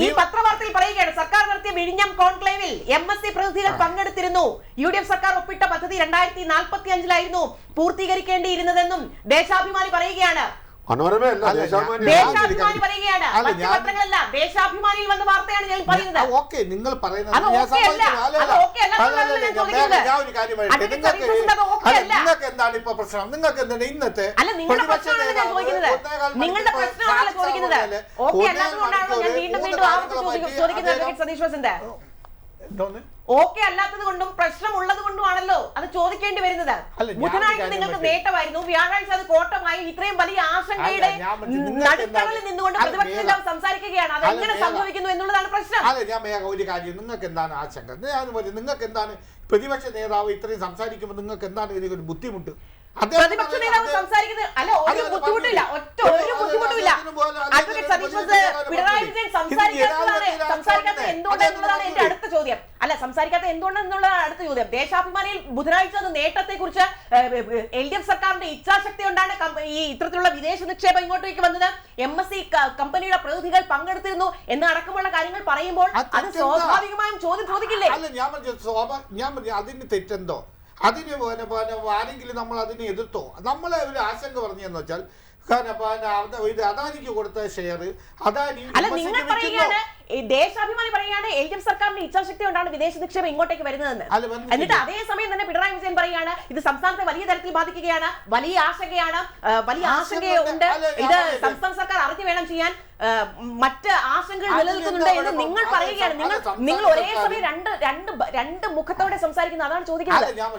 ഈ പത്രവാർത്തയിൽ പറയുകയാണ്, സർക്കാർ നടത്തിയ വിഴിഞ്ഞം കോൺക്ലേവിൽ MSC പ്രതിനിധികൾ പങ്കെടുത്തിരുന്നു. UDF സർക്കാർ ഒപ്പിട്ട പദ്ധതി 2045-ലായിരുന്നു പൂർത്തീകരിക്കേണ്ടിയിരുന്നതെന്നും ദേശാഭിമാനി പറയുകയാണ്. ദേശാഭിമാനി പറയുകയാണ്, പത്രങ്ങളല്ല, ദേശാഭിമാനിയിൽ വന്ന വാർത്തയാണ് ഞാൻ പറയുന്നത്. ഓക്കെ, നിങ്ങൾ പറയുന്നത് നിങ്ങൾക്ക് എന്താണ് ഇപ്പൊ പ്രശ്നം? നിങ്ങൾക്ക് എന്താണ് ഇന്നത്തെ നിങ്ങളുടെ പ്രശ്നമാണല്ലോ ചോദിക്കുന്നത്. ഓക്കെ അല്ലാത്തതുകൊണ്ടാണല്ലോ ഞാൻ വീണ്ടും ചോദിക്കുന്നത് സതീഷ് വസന്ത്. ഓക്കെ അല്ലാത്തത് കൊണ്ടും പ്രശ്നം ഉള്ളത് കൊണ്ടുമാണല്ലോ അത് ചോദിക്കേണ്ടി വരുന്നത്. ബുധനാഴ്ച നിങ്ങൾക്ക് നേട്ടമായിരുന്നു, വ്യാഴാഴ്ച അത് കോട്ടമായി. ഇത്രയും വലിയ ആശങ്കയുടെ നടുത്തളത്തിൽ നിന്നുകൊണ്ട് പ്രതിപക്ഷം സംസാരിക്കുകയാണ്. അത് എങ്ങനെ സംഭവിക്കുന്നു എന്നുള്ളതാണ് പ്രശ്നം. അല്ല, ഞാൻ ഒരു കാര്യം, നിങ്ങൾക്ക് എന്താണ് ആശങ്ക? നിങ്ങൾക്ക് എന്താണ് പ്രതിപക്ഷ നേതാവ് ഇത്രയും സംസാരിക്കുമ്പോൾ നിങ്ങൾക്ക് എന്താണ് ഇതിനൊരു ബുദ്ധിമുട്ട്? പ്രതിപക്ഷ നേതാവ് സംസാരിക്കുന്നത് അല്ല, ഒരു ബുദ്ധിമുട്ടില്ല, ഒരു ബുദ്ധിമുട്ടില്ല. അഡ്വക്കേറ്റ് സതീഷ് പിണറായി വിജയൻ സംസാരിക്കാത്തത് എന്തുകൊണ്ടെന്നുള്ളതാണ് എന്റെ അടുത്ത ചോദ്യം. അല്ല, സംസാരിക്കാത്തത് എന്തുകൊണ്ടെന്നുള്ളതാണ് അടുത്ത ചോദ്യം. ദേശാഭിമാനിയിൽ ബുധനാഴ്ച അത് നേട്ടത്തെ കുറിച്ച് LDF സർക്കാരിന്റെ ഇച്ഛാശക്തി കൊണ്ടാണ് ഈ ഇത്തരത്തിലുള്ള വിദേശ നിക്ഷേപം ഇങ്ങോട്ടേക്ക് വന്നത്, MSC കമ്പനിയുടെ പ്രതിനിധികൾ പങ്കെടുത്തിരുന്നു എന്ന് അടക്കമുള്ള കാര്യങ്ങൾ പറയുമ്പോൾ അത് സ്വാഭാവികമായും ചോദിക്കില്ലേ? അല്ല, ഞാൻ അതിന് തെറ്റെന്തോ? അതിന് ആരെങ്കിലും നമ്മൾ അതിനെ എതിർത്തോ? നമ്മളെ ഒരു ആശങ്ക പറഞ്ഞെന്ന് വെച്ചാൽ ഇത് അദാനിക്ക് കൊടുത്ത ഷെയർ അദാനി ദേശാഭിമാനി പറയുകയാണ് LDF സർക്കാരിന്റെ ഇച്ഛാശക്തി കൊണ്ടാണ് വിദേശ നിക്ഷേപം ഇങ്ങോട്ടേക്ക് വരുന്നതെന്ന്. എന്നിട്ട് അതേസമയം തന്നെ പിണറായി വിജയൻ പറയുകയാണ് ഇത് സംസ്ഥാനത്തെ വലിയ തരത്തിൽ ബാധിക്കുകയാണ്, വലിയ ആശങ്കയുണ്ട്, ഇത് സംസ്ഥാന സർക്കാർ അറിഞ്ഞു വേണം ചെയ്യാൻ. മറ്റ് ആശങ്കകൾ നിലനിൽക്കുന്നുണ്ട് എന്ന് നിങ്ങൾ പറയുകയാണ്. നിങ്ങൾ ഒരേ സമയം രണ്ട് മുഖത്തോടെ സംസാരിക്കുന്നത്. അതാണ് ചോദിക്കുന്നത്. ഞാൻ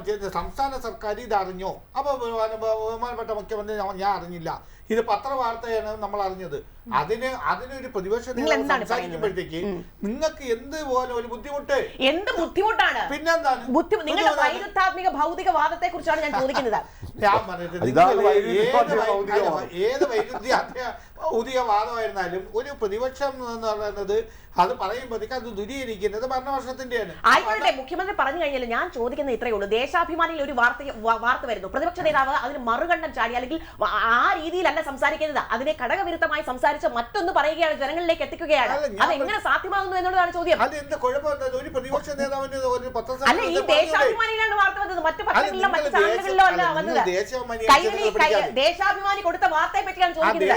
സംസ്ഥാന സർക്കാർ ഇതറിഞ്ഞോ? അപ്പൊ ബഹുമാനപ്പെട്ട മുഖ്യമന്ത്രി ഞാൻ അറിഞ്ഞില്ല, ഇത് പത്രവാർത്തയാണ് നമ്മൾ അറിഞ്ഞത്. അതിനൊരു പ്രതിപക്ഷ സംസാരിക്കുമ്പോഴത്തേക്ക് നിങ്ങൾക്ക് എന്തുപോലെ ഒരു ബുദ്ധിമുട്ട്? എന്ത് ബുദ്ധിമുട്ടാണ്? പിന്നെന്താണ്? നിങ്ങളുടെ വൈരുദ്ധാത്മിക ഭൗതികവാദത്തെ കുറിച്ചാണ് ഞാൻ ചോദിക്കുന്നത്. ഞാൻ പറഞ്ഞത് ഏത് ഭൗതികവാദമായിരുന്നാലും ഒരു പ്രതിപക്ഷം എന്ന് പറയുന്നത് അത് പറയുമ്പോഴത്തേക്ക് അത് ദുരീകരിക്കുന്നത് ഭരണപക്ഷത്തിന്റെയാണ്. ആയിക്കോട്ടെ, മുഖ്യമന്ത്രി പറഞ്ഞു കഴിഞ്ഞാൽ ഞാൻ ചോദിക്കുന്നത് ഇത്രയേ ഉള്ളൂ. ദേശാഭിമാനിയിൽ ഒരു വാർത്ത വരുന്നു, പ്രതിപക്ഷ നേതാവ് അതിന് മറുകണ്ഠം ചാടി അല്ലെങ്കിൽ ആ രീതിയിലല്ല സംസാരിക്കുന്നത്, അതിനെ ഘടകവിരുദ്ധമായി സംസാരിച്ച് മറ്റൊന്ന് പറയുകയാണ്, ജനങ്ങളിലേക്ക് എത്തിക്കുകയാണ്. അത് എങ്ങനെ സാധ്യമാകുന്നു എന്നുള്ളതാണ് ചോദ്യം. അത് എന്ത് കുഴപ്പമില്ല, ഒരു പ്രതിപക്ഷ നേതാവിന് ഒരു അല്ല, ഈ ദേശാഭിമാനിയിലാണ് വാർത്ത വന്നത്, മറ്റു പത്രങ്ങളിലോ മറ്റു ചാനലുകളിലോ അല്ല വന്നത്. ദേശാഭിമാനി കൊടുത്ത വാർത്തയെ പറ്റിയാണ് ചോദിക്കുന്നത്.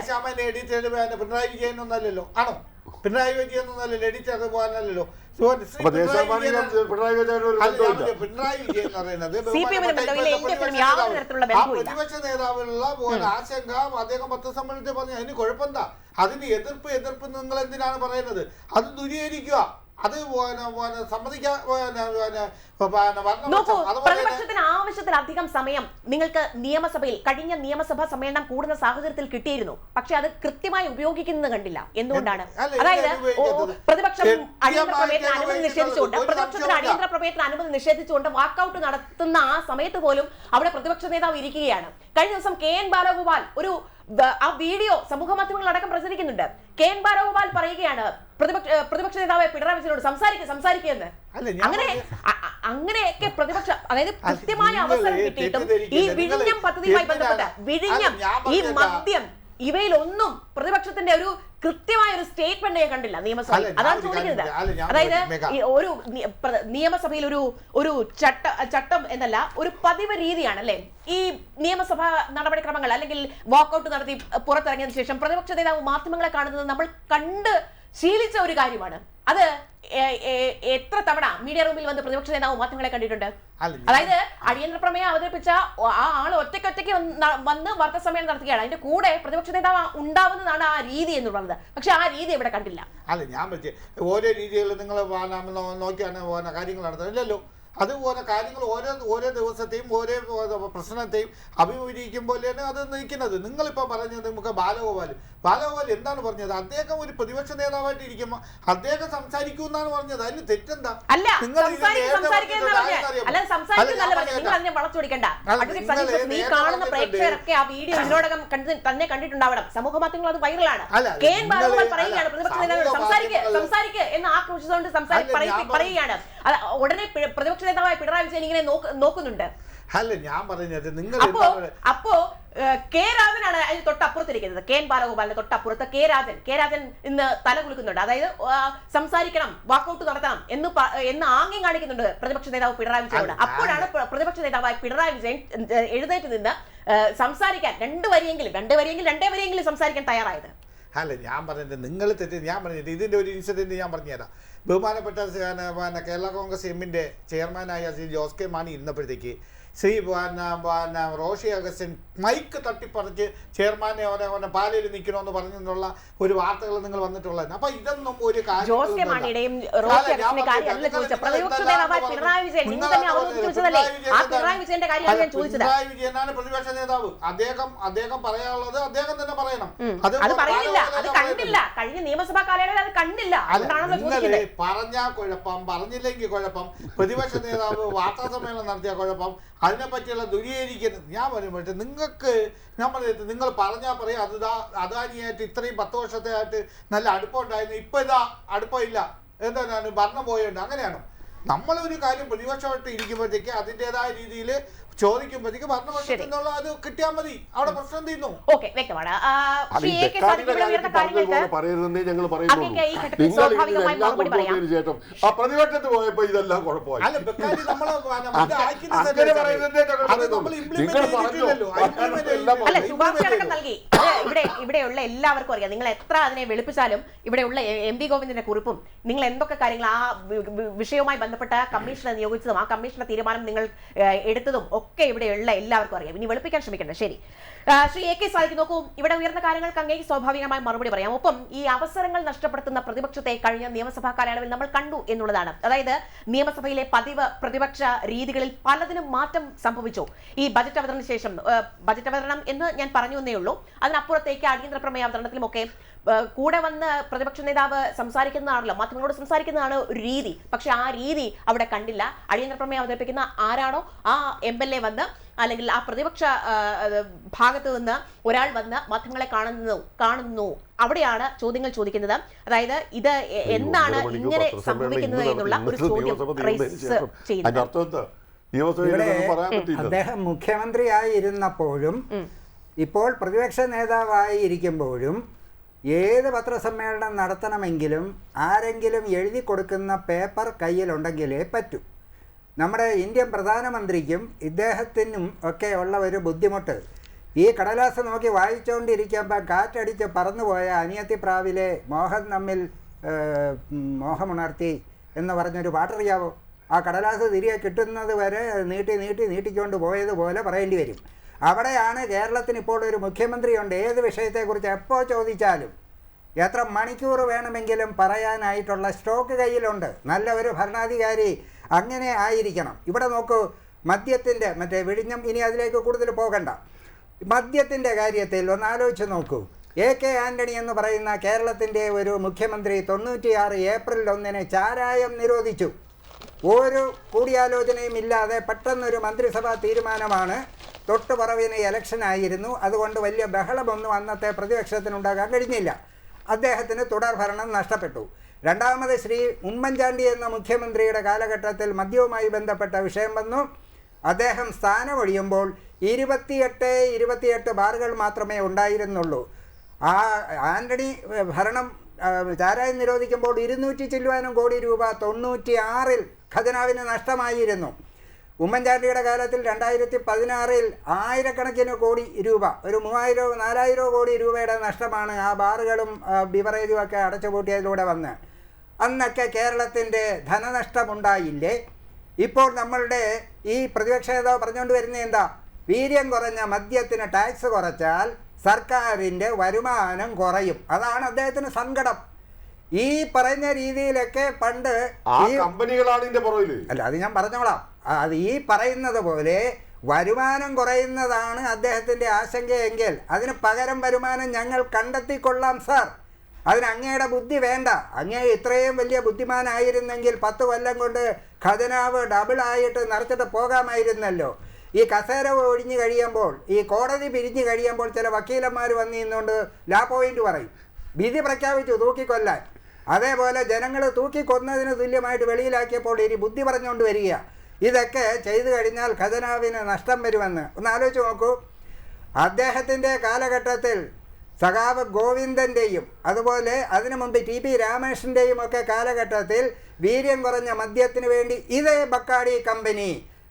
പിണറായി വിജയൻ ഒന്നല്ലല്ലോ, ആണോ? പിണറായി വിജയൻ ഒന്നല്ലല്ലോ എഡിറ്റർ പോകാനല്ലോ. പിണറായി വിജയൻ എന്ന് പറയുന്നത് പ്രതിപക്ഷ നേതാവിനുള്ള ആശങ്ക അദ്ദേഹം പത്രസമ്മേളനത്തിൽ പറഞ്ഞു. അതിന് കുഴപ്പമെന്താ? അതിന് എതിർപ്പ് നിങ്ങൾ എന്തിനാണ് പറയുന്നത്? അത് ദുരീകരിക്കുക, അത് പ്രതിപക്ഷത്തിന് ആവശ്യത്തിലധികം സമയം നിങ്ങൾക്ക് നിയമസഭയിൽ കഴിഞ്ഞ നിയമസഭാ സമ്മേളനം കൂടുന്ന സാഹചര്യത്തിൽ കിട്ടിയിരുന്നു. പക്ഷെ അത് കൃത്യമായി ഉപയോഗിക്കുന്നത് കണ്ടില്ല. എന്തുകൊണ്ടാണ്? അതായത് പ്രതിപക്ഷം അടിയന്തര പ്രമേയത്തിന് അനുമതി നിഷേധിച്ചുകൊണ്ട് പ്രതിപക്ഷത്തിന് അടിയന്തര പ്രമേയത്തിന് അനുമതി നിഷേധിച്ചുകൊണ്ട് വാക്കൌട്ട് നടത്തുന്ന ആ സമയത്ത് പോലും അവിടെ പ്രതിപക്ഷ നേതാവ് ഇരിക്കുകയാണ്. കഴിഞ്ഞ ദിവസം KN ബാലഗോപാൽ ആ വീഡിയോ സമൂഹ മാധ്യമങ്ങളടക്കം പ്രചരിക്കുന്നുണ്ട്. KN ബാലഗോപാൽ പറയുകയാണ് പ്രതിപക്ഷ നേതാവ് പിണറായി വിജയനോട് സംസാരിക്കുമെന്ന്. അങ്ങനെയൊക്കെ പ്രതിപക്ഷം, അതായത് കൃത്യമായ അവസരം കിട്ടിയിട്ടും ഈ വിഴിഞ്ഞം പദ്ധതിയുമായി ബന്ധപ്പെട്ട് വിഴിഞ്ഞം, ഈ മദ്യം, ഇവയിലൊന്നും പ്രതിപക്ഷത്തിന്റെ ഒരു കൃത്യമായ ഒരു സ്റ്റേറ്റ്മെന്റ് കണ്ടില്ല നിയമസഭയിൽ. അതാണ് ചോദിക്കുന്നത്. അതായത് ഒരു നിയമസഭയിൽ ഒരു ചട്ടം എന്നല്ല, ഒരു പതിവ് രീതിയാണ് അല്ലെ ഈ നിയമസഭാ നടപടിക്രമങ്ങൾ. അല്ലെങ്കിൽ വാക്കൌട്ട് നടത്തി പുറത്തിറങ്ങിയതിനു ശേഷം പ്രതിപക്ഷ നേതാവ് മാധ്യമങ്ങളെ കാണുന്നത് നമ്മൾ കണ്ട് ശീലിച്ച ഒരു കാര്യമാണ്. അത് എത്ര തവണ മീഡിയ റൂമിൽ വന്ന് പ്രതിപക്ഷ നേതാവ് മാധ്യമങ്ങളെ കണ്ടിട്ടുണ്ട്? അതായത് അടിയന്തര പ്രമേയം അവതരിപ്പിച്ച ആ ആള് ഒറ്റയ്ക്ക് വന്ന് വാർത്താ സമ്മേളനം നടത്തുകയാണ്. അതിന്റെ കൂടെ പ്രതിപക്ഷ നേതാവ് ഉണ്ടാവുന്നതാണ് ആ രീതി എന്ന് പറയുന്നത്. പക്ഷെ ആ രീതി ഇവിടെ കണ്ടില്ല. അല്ല, ഞാൻ ഓരോ രീതികളിൽ നിങ്ങൾ നോക്കിയാണ് കാര്യങ്ങൾ നടത്തുന്നില്ലല്ലോ. അതുപോലെ കാര്യങ്ങൾ ഓരോ ദിവസത്തെയും ഓരോ പ്രശ്നത്തെയും അഭിമുഖീകരിക്കുമ്പോഴാണ് അത് നിൽക്കുന്നത്. നിങ്ങളിപ്പോൾ പറഞ്ഞത് നമുക്ക് ബാലഗോപാൽ എന്താണ് പറഞ്ഞത്? അദ്ദേഹം ഒരു പ്രതിപക്ഷ നേതാവായിട്ട് ഇരിക്കുമ്പോൾ അദ്ദേഹം സംസാരിക്കൂ എന്നാണ് പറഞ്ഞത്. അതിന് തെറ്റെന്താ? തന്നെ കണ്ടിട്ടുണ്ടാവണം. സമൂഹ മാധ്യമങ്ങൾ അത് വൈറലാണ്. പറയുകയാണ് പ്രതിപക്ഷ നേതാവ് സംസാരിക്കുക എന്ന് ആക്രോശിച്ചുകൊണ്ട് പറയുകയാണ്. ഉടനെ പ്രതിപക്ഷ നേതാവായ പിണറായി വിജയൻ ഇങ്ങനെ നോക്കുന്നുണ്ട്. അല്ല, ഞാൻ പറഞ്ഞത് നിങ്ങൾ അപ്പോ കെ രാജനാണ് അതിന് തൊട്ടപ്പുറത്തിരിക്കുന്നത്. KN ബാലഗോപാലിന്റെ തൊട്ടപ്പുറത്ത് കെ രാജൻ ഇന്ന് തലകുലുക്കുന്നുണ്ട്. അതായത് സംസാരിക്കണം, വാക്കൌട്ട് നടത്തണം എന്ന് ആംഗ്യം കാണിക്കുന്നുണ്ട് പ്രതിപക്ഷ നേതാവ് പിണറായി വിജയനോട്. അപ്പോഴാണ് പ്രതിപക്ഷ നേതാവായ പിണറായി വിജയൻ എഴുന്നേറ്റ് നിന്ന് സംസാരിക്കാൻ രണ്ടേ വരിയെങ്കിലും സംസാരിക്കാൻ തയ്യാറായത്. അല്ല, ഞാൻ പറഞ്ഞത് നിങ്ങൾ തെറ്റ്. ഞാൻ പറഞ്ഞത് ഇതിൻ്റെ ഒരു ഇൻസിഡൻറ്റ് ഞാൻ പറഞ്ഞുതരാം. ബഹുമാനപ്പെട്ട കേരള കോൺഗ്രസ് എമ്മിൻ്റെ ചെയർമാനായ ശ്രീ ജോസ് കെ മാണി ഇരുന്നപ്പോഴത്തേക്ക് ശ്രീ റോഷി അഗസ്റ്റിൻ മൈക്ക് തട്ടിപ്പറിച്ച് ചെയർമാനെ പാലയിൽ നിൽക്കണമെന്ന് പറഞ്ഞെന്നുള്ള ഒരു വാർത്തകൾ നിങ്ങൾ വന്നിട്ടുള്ളത്. അപ്പൊ ഇതൊന്നും ഒരു പിണറായി വിജയനാണ് പ്രതിപക്ഷ നേതാവ്. അദ്ദേഹം പറയാനുള്ളത് അദ്ദേഹം തന്നെ പറയണം. നിങ്ങൾ പറഞ്ഞാൽ കുഴപ്പം, പറഞ്ഞില്ലെങ്കിൽ കുഴപ്പം, പ്രതിപക്ഷ നേതാവ് വാർത്താ സമ്മേളനം നടത്തിയ കുഴപ്പം, അതിനെപ്പറ്റിയുള്ള ദുരീകരിക്കുന്നത്. ഞാൻ പറയുമ്പോഴത്തെ നിങ്ങൾ പറഞ്ഞാൽ പറയാം അദാനിയായിട്ട് ഇത്രയും 10 വർഷത്തെയായിട്ട് നല്ല അടുപ്പമുണ്ടായിരുന്നു, ഇപ്പൊ ഇതാ അടുപ്പമില്ല, എന്താണ് ഭരണം പോയുണ്ട്. അങ്ങനെയാണോ? നമ്മളൊരു കാര്യം പ്രതിപക്ഷമായിട്ട് ഇരിക്കുമ്പോഴത്തേക്ക് അതിൻ്റെതായ രീതിയിൽ ചോദിക്കുമ്പോഴത്തേക്ക് ഭരണപക്ഷത്തിനുള്ള അത് കിട്ടിയാൽ മതി, അവിടെ പ്രശ്നം തീർന്നു. പ്രതിപക്ഷത്ത് പോയപ്പോ ഇതെല്ലാം കുഴപ്പമായി. ഇവിടെയുള്ള എല്ലാവർക്കും അറിയാം. നിങ്ങൾ എത്ര അതിനെ വെളുപ്പിച്ചാലും ഇവിടെയുള്ള MV ഗോവിന്ദന്റെ കുറിപ്പും നിങ്ങൾ എന്തൊക്കെ കാര്യങ്ങൾ ആ വിഷയവുമായി ബന്ധപ്പെട്ട കമ്മീഷനെ നിയോഗിച്ചതും ആ കമ്മീഷന്റെ തീരുമാനം നിങ്ങൾ എടുത്തതും ഒക്കെ ഇവിടെയുള്ള എല്ലാവർക്കും അറിയാം. ഇനി വെളുപ്പിക്കാൻ ശ്രമിക്കണ്ട. ശരി, ശ്രീ എ കെ സാദിഖ്, നോക്കൂ, ഇവിടെ ഉയർന്ന കാര്യങ്ങൾക്ക് അങ്ങേക്ക് സ്വാഭാവികമായി മറുപടി പറയാം. ഒപ്പം ഈ അവസരങ്ങൾ നഷ്ടപ്പെടുത്തുന്ന പ്രതിപക്ഷത്തെ കഴിഞ്ഞ നിയമസഭാ കാലയളവിൽ നമ്മൾ കണ്ടു എന്നുള്ളതാണ്. അതായത് നിയമസഭയിലെ പതിവ് പ്രതിപക്ഷ രീതികളിൽ പലതിനും മാറ്റം സംഭവിച്ചു. ഈ ബജറ്റ് അവതരണത്തിന് ശേഷം, ബജറ്റ് അവതരണം എന്ന് ഞാൻ പറഞ്ഞു എന്നേ ഉള്ളൂ, അതിനപ്പുറത്തേക്ക് അടിയന്തര പ്രമേയ അവതരണത്തിലുമൊക്കെ കൂടെ വന്ന് പ്രതിപക്ഷ നേതാവ് സംസാരിക്കുന്നതാണല്ലോ, മാധ്യമങ്ങളോട് സംസാരിക്കുന്നതാണ് ഒരു രീതി. പക്ഷെ ആ രീതി അവിടെ കണ്ടില്ല. അടിയന്തര പ്രമേയം അവതരിപ്പിക്കുന്ന ആരാണോ ആ MLA വന്ന്, അല്ലെങ്കിൽ ആ പ്രതിപക്ഷ ഭാഗത്ത് നിന്ന് ഒരാൾ വന്ന് മാധ്യമങ്ങളെ കാണുന്നു, അവിടെയാണ് ചോദ്യങ്ങൾ ചോദിക്കുന്നത്. അതായത് ഇത് എന്താണ് ഇങ്ങനെ സംഭവിക്കുന്നത് എന്നുള്ള ഒരു ചോദ്യം റൈസ് ചെയ്യുന്നത്. അദ്ദേഹം മുഖ്യമന്ത്രിയായിരുന്നപ്പോഴും ഇപ്പോൾ പ്രതിപക്ഷ നേതാവായി ഇരിക്കുമ്പോഴും ഏത് പത്രസമ്മേളനം നടത്തണമെങ്കിലും ആരെങ്കിലും എഴുതി കൊടുക്കുന്ന പേപ്പർ കയ്യിലുണ്ടെങ്കിലേ പറ്റൂ. നമ്മുടെ ഇന്ത്യൻ പ്രധാനമന്ത്രിക്കും ഇദ്ദേഹത്തിനും ഒക്കെ ഉള്ള ഒരു ബുദ്ധിമുട്ട്, ഈ കടലാസ് നോക്കി വായിച്ചുകൊണ്ടിരിക്കുമ്പോൾ കാറ്റടിച്ച് പറന്നുപോയ അനിയത്തിപ്രാവിലെ മോഹൻ നമ്മിൽ മോഹമുണർത്തി എന്ന് പറഞ്ഞൊരു പാട്ടറിയാവോ? ആ കടലാസ് തിരികെ കിട്ടുന്നത് വരെ നീട്ടിക്കൊണ്ട് പോയതുപോലെ പറയേണ്ടി വരും. അവിടെയാണ് കേരളത്തിന് ഇപ്പോൾ ഒരു മുഖ്യമന്ത്രിയുണ്ട്. ഏത് വിഷയത്തെക്കുറിച്ച് എപ്പോൾ ചോദിച്ചാലും എത്ര മണിക്കൂർ വേണമെങ്കിലും പറയാനായിട്ടുള്ള സ്റ്റോക്ക് കയ്യിലുണ്ട്. നല്ല ഒരു ഭരണാധികാരി അങ്ങനെ ആയിരിക്കണം. ഇവിടെ നോക്കൂ, മദ്യത്തിൻ്റെ വിഴിഞ്ഞം, ഇനി അതിലേക്ക് കൂടുതൽ പോകണ്ട. മദ്യത്തിൻ്റെ കാര്യത്തിൽ ഒന്ന് ആലോചിച്ച് നോക്കൂ. AK ആൻ്റണി എന്ന് പറയുന്ന കേരളത്തിൻ്റെ ഒരു മുഖ്യമന്ത്രി 96 ഏപ്രിൽ 1 ചാരായം നിരോധിച്ചു. ഒരു കൂടിയാലോചനയും ഇല്ലാതെ പെട്ടെന്നൊരു മന്ത്രിസഭാ തീരുമാനമാണ്. തൊട്ടുപുറവിന് ഇലക്ഷനായിരുന്നു. അതുകൊണ്ട് വലിയ ബഹളമൊന്നും അന്നത്തെ പ്രതിപക്ഷത്തിനുണ്ടാകാൻ കഴിഞ്ഞില്ല. അദ്ദേഹത്തിന് തുടർഭരണം നഷ്ടപ്പെട്ടു. രണ്ടാമത് ശ്രീ ഉമ്മൻചാണ്ടി എന്ന മുഖ്യമന്ത്രിയുടെ കാലഘട്ടത്തിൽ മദ്യവുമായി ബന്ധപ്പെട്ട വിഷയം വന്നു. അദ്ദേഹം സ്ഥാനമൊഴിയുമ്പോൾ 28 ബാറുകൾ മാത്രമേ ഉണ്ടായിരുന്നുള്ളൂ. ആ ആൻ്റണി ഭരണം ചാരായം നിരോധിക്കുമ്പോൾ 200 ചില്ലുവാനും കോടി രൂപ 96 ഖജനാവിന് നഷ്ടമായിരുന്നു. ഉമ്മൻചാണ്ടിയുടെ കാലത്തിൽ 2016 ആയിരക്കണക്കിന് കോടി രൂപ, ഒരു 3000-4000 കോടി രൂപയുടെ നഷ്ടമാണ് ആ ബാറുകളും ബിവറേജും ഒക്കെ അടച്ചുപൂട്ടിയതിലൂടെ വന്ന്. അന്നൊക്കെ കേരളത്തിൻ്റെ ധനനഷ്ടമുണ്ടായില്ലേ? ഇപ്പോൾ നമ്മളുടെ ഈ പ്രതിപക്ഷ നേതാവ് പറഞ്ഞുകൊണ്ട് വരുന്നത് എന്താ? വീര്യം കുറഞ്ഞ മദ്യത്തിന് ടാക്സ് കുറച്ചാൽ സർക്കാരിൻ്റെ വരുമാനം കുറയും. അതാണ് അദ്ദേഹത്തിന് സങ്കടം. ഈ പറയുന്ന രീതിയിലൊക്കെ പണ്ട് കമ്പനികളാണ് ഇതിന്റെ പുറകിൽ. അല്ല, അത് ഞാൻ പറഞ്ഞോളാം. അത് ഈ പറയുന്നത് പോലെ വരുമാനം കുറയുന്നതാണ് അദ്ദേഹത്തിൻ്റെ ആശങ്കയെങ്കിൽ അതിന് പകരം വരുമാനം ഞങ്ങൾ കണ്ടെത്തിക്കൊള്ളാം സാർ. അതിന് അങ്ങയുടെ ബുദ്ധി വേണ്ട. അങ്ങേ ഇത്രയും വലിയ ബുദ്ധിമാനായിരുന്നെങ്കിൽ 10 കൊല്ലം കൊണ്ട് ഖജനാവ് ഡബിളായിട്ട് നിറച്ചിട്ട് പോകാമായിരുന്നല്ലോ. ഈ കസേര ഒഴിഞ്ഞു കഴിയുമ്പോൾ, ഈ കോടതി പിരിഞ്ഞു കഴിയുമ്പോൾ ചില വക്കീലന്മാർ വന്ന് നിന്നുകൊണ്ട് ലാ പോയിന്റ് പറയും, വിധി പ്രഖ്യാപിച്ചു തൂക്കിക്കൊല്ലാൻ. അതേപോലെ ജനങ്ങൾ തൂക്കിക്കൊന്നതിന് തുല്യമായിട്ട് വെളിയിലാക്കിയപ്പോൾ ഇനി ബുദ്ധി പറഞ്ഞുകൊണ്ട് വരിക. ഇതൊക്കെ ചെയ്തു കഴിഞ്ഞാൽ ഖജനാവിന് നഷ്ടം വരുമെന്ന് ഒന്ന് ആലോചിച്ച് നോക്കൂ. അദ്ദേഹത്തിൻ്റെ കാലഘട്ടത്തിൽ സഖാവ് ഗോവിന്ദൻ്റെയും അതുപോലെ അതിനു മുമ്പ് TP രാമകൃഷ്ണൻ്റെയും ഒക്കെ കാലഘട്ടത്തിൽ വീര്യം കുറഞ്ഞ മദ്യത്തിന് വേണ്ടി ഇതേ ബക്കാടി കമ്പനി,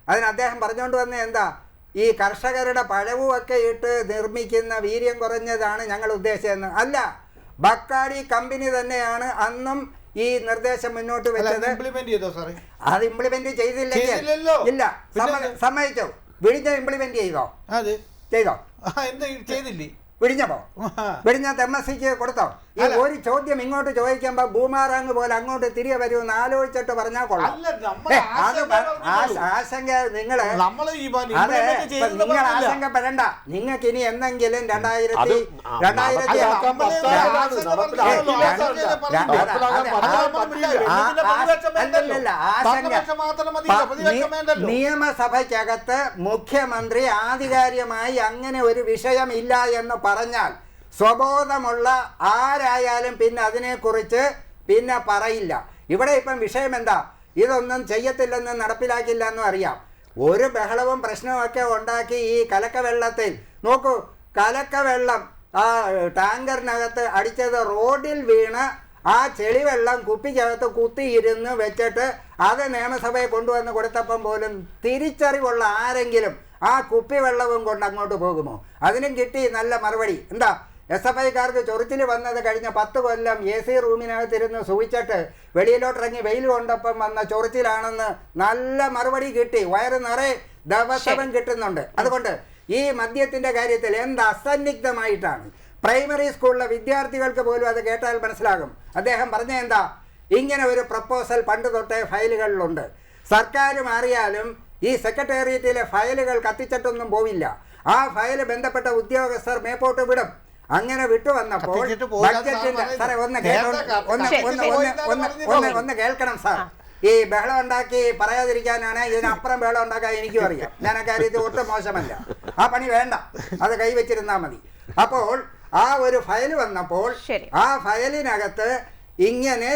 അതിന് അദ്ദേഹം പറഞ്ഞുകൊണ്ട് വന്ന എന്താ? ഈ കർഷകരുടെ പഴവുമൊക്കെ ഇട്ട് നിർമ്മിക്കുന്ന വീര്യം കുറഞ്ഞതാണ് ഞങ്ങൾ ഉദ്ദേശിച്ചതെന്ന്. അല്ല, ബക്കാടി കമ്പനി തന്നെയാണ് അന്നും ഈ നിർദ്ദേശം മുന്നോട്ട് വെച്ചത്. അത് ഇംപ്ലിമെന്റ് ചെയ്തില്ലെങ്കിൽ ഇല്ല, സമ്മതിച്ചോ? വിഴിഞ്ഞ ഇംപ്ലിമെന്റ് ചെയ്തോ? ചെയ്തില്ലേ? വിഴിഞ്ഞത്ത് MSCക്ക് കൊടുത്തോ? ഈ ഒരു ചോദ്യം ഇങ്ങോട്ട് ചോദിക്കുമ്പോ ബൂമാറാങ് പോലെ അങ്ങോട്ട് തിരികെ വരുമെന്ന് ആലോചിച്ചിട്ട് പറഞ്ഞാൽ കൊള്ളാം. ആശങ്ക നിങ്ങൾ ആശങ്കപ്പെടണ്ട. നിങ്ങൾക്ക് ഇനി എന്തെങ്കിലും 2000 നിയമസഭയ്ക്കകത്ത് മുഖ്യമന്ത്രി ആധികാരികമായി അങ്ങനെ ഒരു വിഷയമില്ല എന്ന് പറഞ്ഞാൽ സ്വബോധമുള്ള ആരായാലും പിന്നെ അതിനെക്കുറിച്ച് പിന്നെ പറയില്ല. ഇവിടെ ഇപ്പം വിഷയം എന്താ? ഇതൊന്നും ചെയ്യത്തില്ലെന്നും നടപ്പിലാക്കില്ല എന്നും അറിയാം. ഒരു ബഹളവും പ്രശ്നവുമൊക്കെ ഉണ്ടാക്കി ഈ കലക്കവെള്ളത്തിൽ നോക്കൂ, കലക്കവെള്ളം ആ ടാങ്കറിനകത്ത് അടിച്ചത് റോഡിൽ വീണ് ആ ചെളിവെള്ളം കുപ്പിക്കകത്ത് കുത്തിയിരുന്ന് വെച്ചിട്ട് അത് നിയമസഭയെ കൊണ്ടുവന്ന് കൊടുത്തപ്പം പോലും തിരിച്ചറിവുള്ള ആരെങ്കിലും ആ കുപ്പിവെള്ളവും കൊണ്ട് അങ്ങോട്ട് പോകുമോ? അതിനും കിട്ടി നല്ല മറുപടി. എന്താ? SFIക്കാർക്ക് ചൊറിച്ചിൽ വന്നത് കഴിഞ്ഞ 10 കൊല്ലം AC റൂമിനകത്തിരുന്ന് സൂചിച്ചിട്ട് വെളിയിലോട്ടിറങ്ങി വെയിൽ കൊണ്ടപ്പം വന്ന ചൊറിച്ചിലാണെന്ന് നല്ല മറുപടി കിട്ടി. വയറ് നിറയെ ദിവസവും കിട്ടുന്നുണ്ട്. അതുകൊണ്ട് ഈ മദ്യത്തിന്റെ കാര്യത്തിൽ എന്ത് അസന്നിഗ്ധമായിട്ടാണ് പ്രൈമറി സ്കൂളിലെ വിദ്യാർത്ഥികൾക്ക് പോലും അത് കേട്ടാൽ മനസ്സിലാകും. അദ്ദേഹം പറഞ്ഞ എന്താ, ഇങ്ങനെ ഒരു പ്രപ്പോസൽ പണ്ട് തൊട്ടേ ഫയലുകളിലുണ്ട്. സർക്കാർ മാറിയാലും ഈ സെക്രട്ടേറിയറ്റിലെ ഫയലുകൾ കത്തിച്ചിട്ടൊന്നും പോവില്ല. ആ ഫയൽ ബന്ധപ്പെട്ട ഉദ്യോഗസ്ഥർ മേപ്പോട്ട് വിടും. അങ്ങനെ വിട്ടുവന്നപ്പോൾ ബഡ്ജറ്റിന്റെ സാറേ ഒന്ന് കേൾക്കണം സാർ. ഈ ബഹളം ഉണ്ടാക്കി പറയാതിരിക്കാനാണ്, ഇതിനപ്പുറം ബഹളം ഉണ്ടാക്കാൻ എനിക്കും അറിയാം. ഞാൻ ആ കാര്യത്തിൽ ഒട്ടും മോശമല്ല. ആ പണി വേണ്ട, അത് കൈവച്ചിരുന്നാൽ മതി. അപ്പോൾ ആ ഒരു ഫയൽ വന്നപ്പോൾ ആ ഫയലിനകത്ത് ഇങ്ങനെ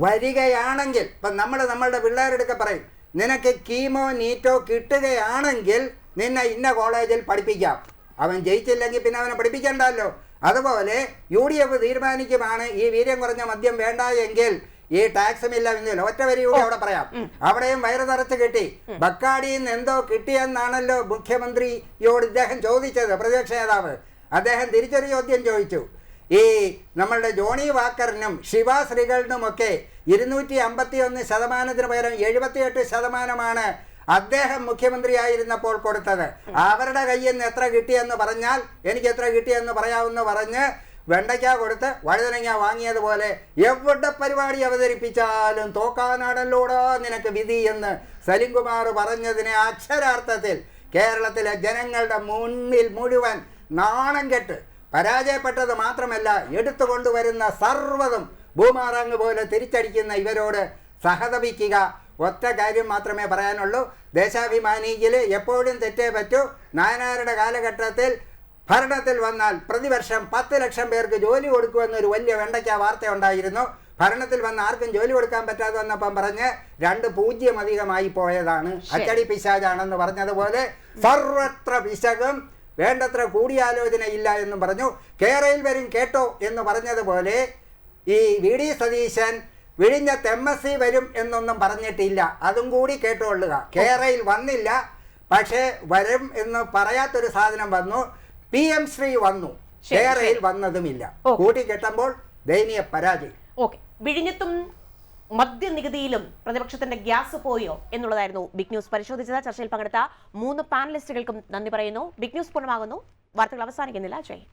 വരികയാണെങ്കിൽ ഇപ്പം നമ്മളുടെ പിള്ളേരെടുക്കെ പറയും, നിനക്ക് കീമോ നീറ്റോ കിട്ടുകയാണെങ്കിൽ നിന്നെ ഇന്ന കോളേജിൽ പഠിപ്പിക്കാം. അവൻ ജയിച്ചില്ലെങ്കിൽ പിന്നെ അവനെ പഠിപ്പിക്കണ്ടല്ലോ. അതുപോലെ UDF തീരുമാനിക്കുമാണ് ഈ വീര്യം കുറഞ്ഞ മദ്യം വേണ്ട എങ്കിൽ ഈ ടാക്സും ഇല്ല എന്നില്ല. ഒറ്റ വരിയൂടെ അവിടെ പറയാം. അവിടെയും വയറ് നിറച്ച് കിട്ടി. ബക്കാടിയിൽ നിന്ന് എന്തോ കിട്ടിയെന്നാണല്ലോ മുഖ്യമന്ത്രിയോട് ഇദ്ദേഹം ചോദിച്ചത്, പ്രതിപക്ഷ നേതാവ്. അദ്ദേഹം തിരിച്ചൊരു ചോദ്യം ചോദിച്ചു. ഈ നമ്മളുടെ ജോണി വാക്കറിനും ശിവ ശ്രീകളിനുമൊക്കെ 251% പകരം 78% അദ്ദേഹം മുഖ്യമന്ത്രിയായിരുന്നപ്പോൾ കൊടുത്തത്. അവരുടെ കയ്യിൽ നിന്ന് എത്ര കിട്ടിയെന്ന് പറഞ്ഞാൽ എനിക്ക് എത്ര കിട്ടിയെന്ന് പറയാമെന്ന് പറഞ്ഞ് വെണ്ടയ്ക്ക കൊടുത്ത് വഴുതനങ്ങ വാങ്ങിയതുപോലെ എവിടെ പരിപാടി അവതരിപ്പിച്ചാലും തോക്കാനാണല്ലോടാ നിനക്ക് വിധി എന്ന് സലിംകുമാർ പറഞ്ഞതിനെ അക്ഷരാർത്ഥത്തിൽ കേരളത്തിലെ ജനങ്ങളുടെ മുന്നിൽ മുഴുവൻ നാണം കെട്ട് പരാജയപ്പെട്ടത് മാത്രമല്ല, എടുത്തുകൊണ്ടുവരുന്ന സർവ്വതും ഭൂമാറാങ് പോലെ തിരിച്ചടിക്കുന്ന ഇവരോട് സഹതപിക്കുക. ഒറ്റ കാര്യം മാത്രമേ പറയാനുള്ളൂ. ദേശാഭിമാനിയിൽ എപ്പോഴും തെറ്റേ പറ്റൂ. നായനാരുടെ കാലഘട്ടത്തിൽ ഭരണത്തിൽ വന്നാൽ പ്രതിവർഷം 10 ലക്ഷം പേർക്ക് ജോലി കൊടുക്കുമെന്നൊരു വലിയ വെണ്ടയ്ക്ക വാർത്ത ഉണ്ടായിരുന്നു. ഭരണത്തിൽ വന്ന ആർക്കും ജോലി കൊടുക്കാൻ പറ്റാതെ വന്നപ്പം പറഞ്ഞ് 2 പൂജ്യം അധികമായി പോയതാണ്, അച്ചടി പിശാചാണെന്ന് പറഞ്ഞതുപോലെ സർവത്ര പിശകും വേണ്ടത്ര കൂടിയാലോചന ഇല്ല എന്നും പറഞ്ഞു. കേരയിൽ വരും കേട്ടോ എന്ന് പറഞ്ഞതുപോലെ ഈ VD സതീശൻ വിഴിഞ്ഞത്ത് MSc വരും എന്നൊന്നും പറഞ്ഞിട്ടില്ല. അതും കൂടി കേട്ടുകൊള്ളുക. കേരയിൽ വന്നില്ല, പക്ഷേ വരും എന്ന് പറയാത്തൊരു സാധനം വന്നു. PM ശ്രീ വന്നു, കേരയിൽ വന്നതുമില്ല. കൂട്ടിക്കെട്ടുമ്പോൾ ദയനീയ പരാജയം. ഓക്കെ, വിഴിഞ്ഞത്തും മദ്യനികുതിയിലും പ്രതിപക്ഷത്തിന്റെ ഗ്യാസ് പോയോ എന്നുള്ളതായിരുന്നു ബിഗ് ന്യൂസ് പരിശോധിച്ചത്. ചർച്ചയിൽ പങ്കെടുത്ത 3 പാനലിസ്റ്റുകൾക്കും നന്ദി പറയുന്നു. ബിഗ് ന്യൂസ് പൂർണ്ണമാകുന്നു. വാർത്തകൾ അവസാനിക്കുന്നില്ല. ജയ്.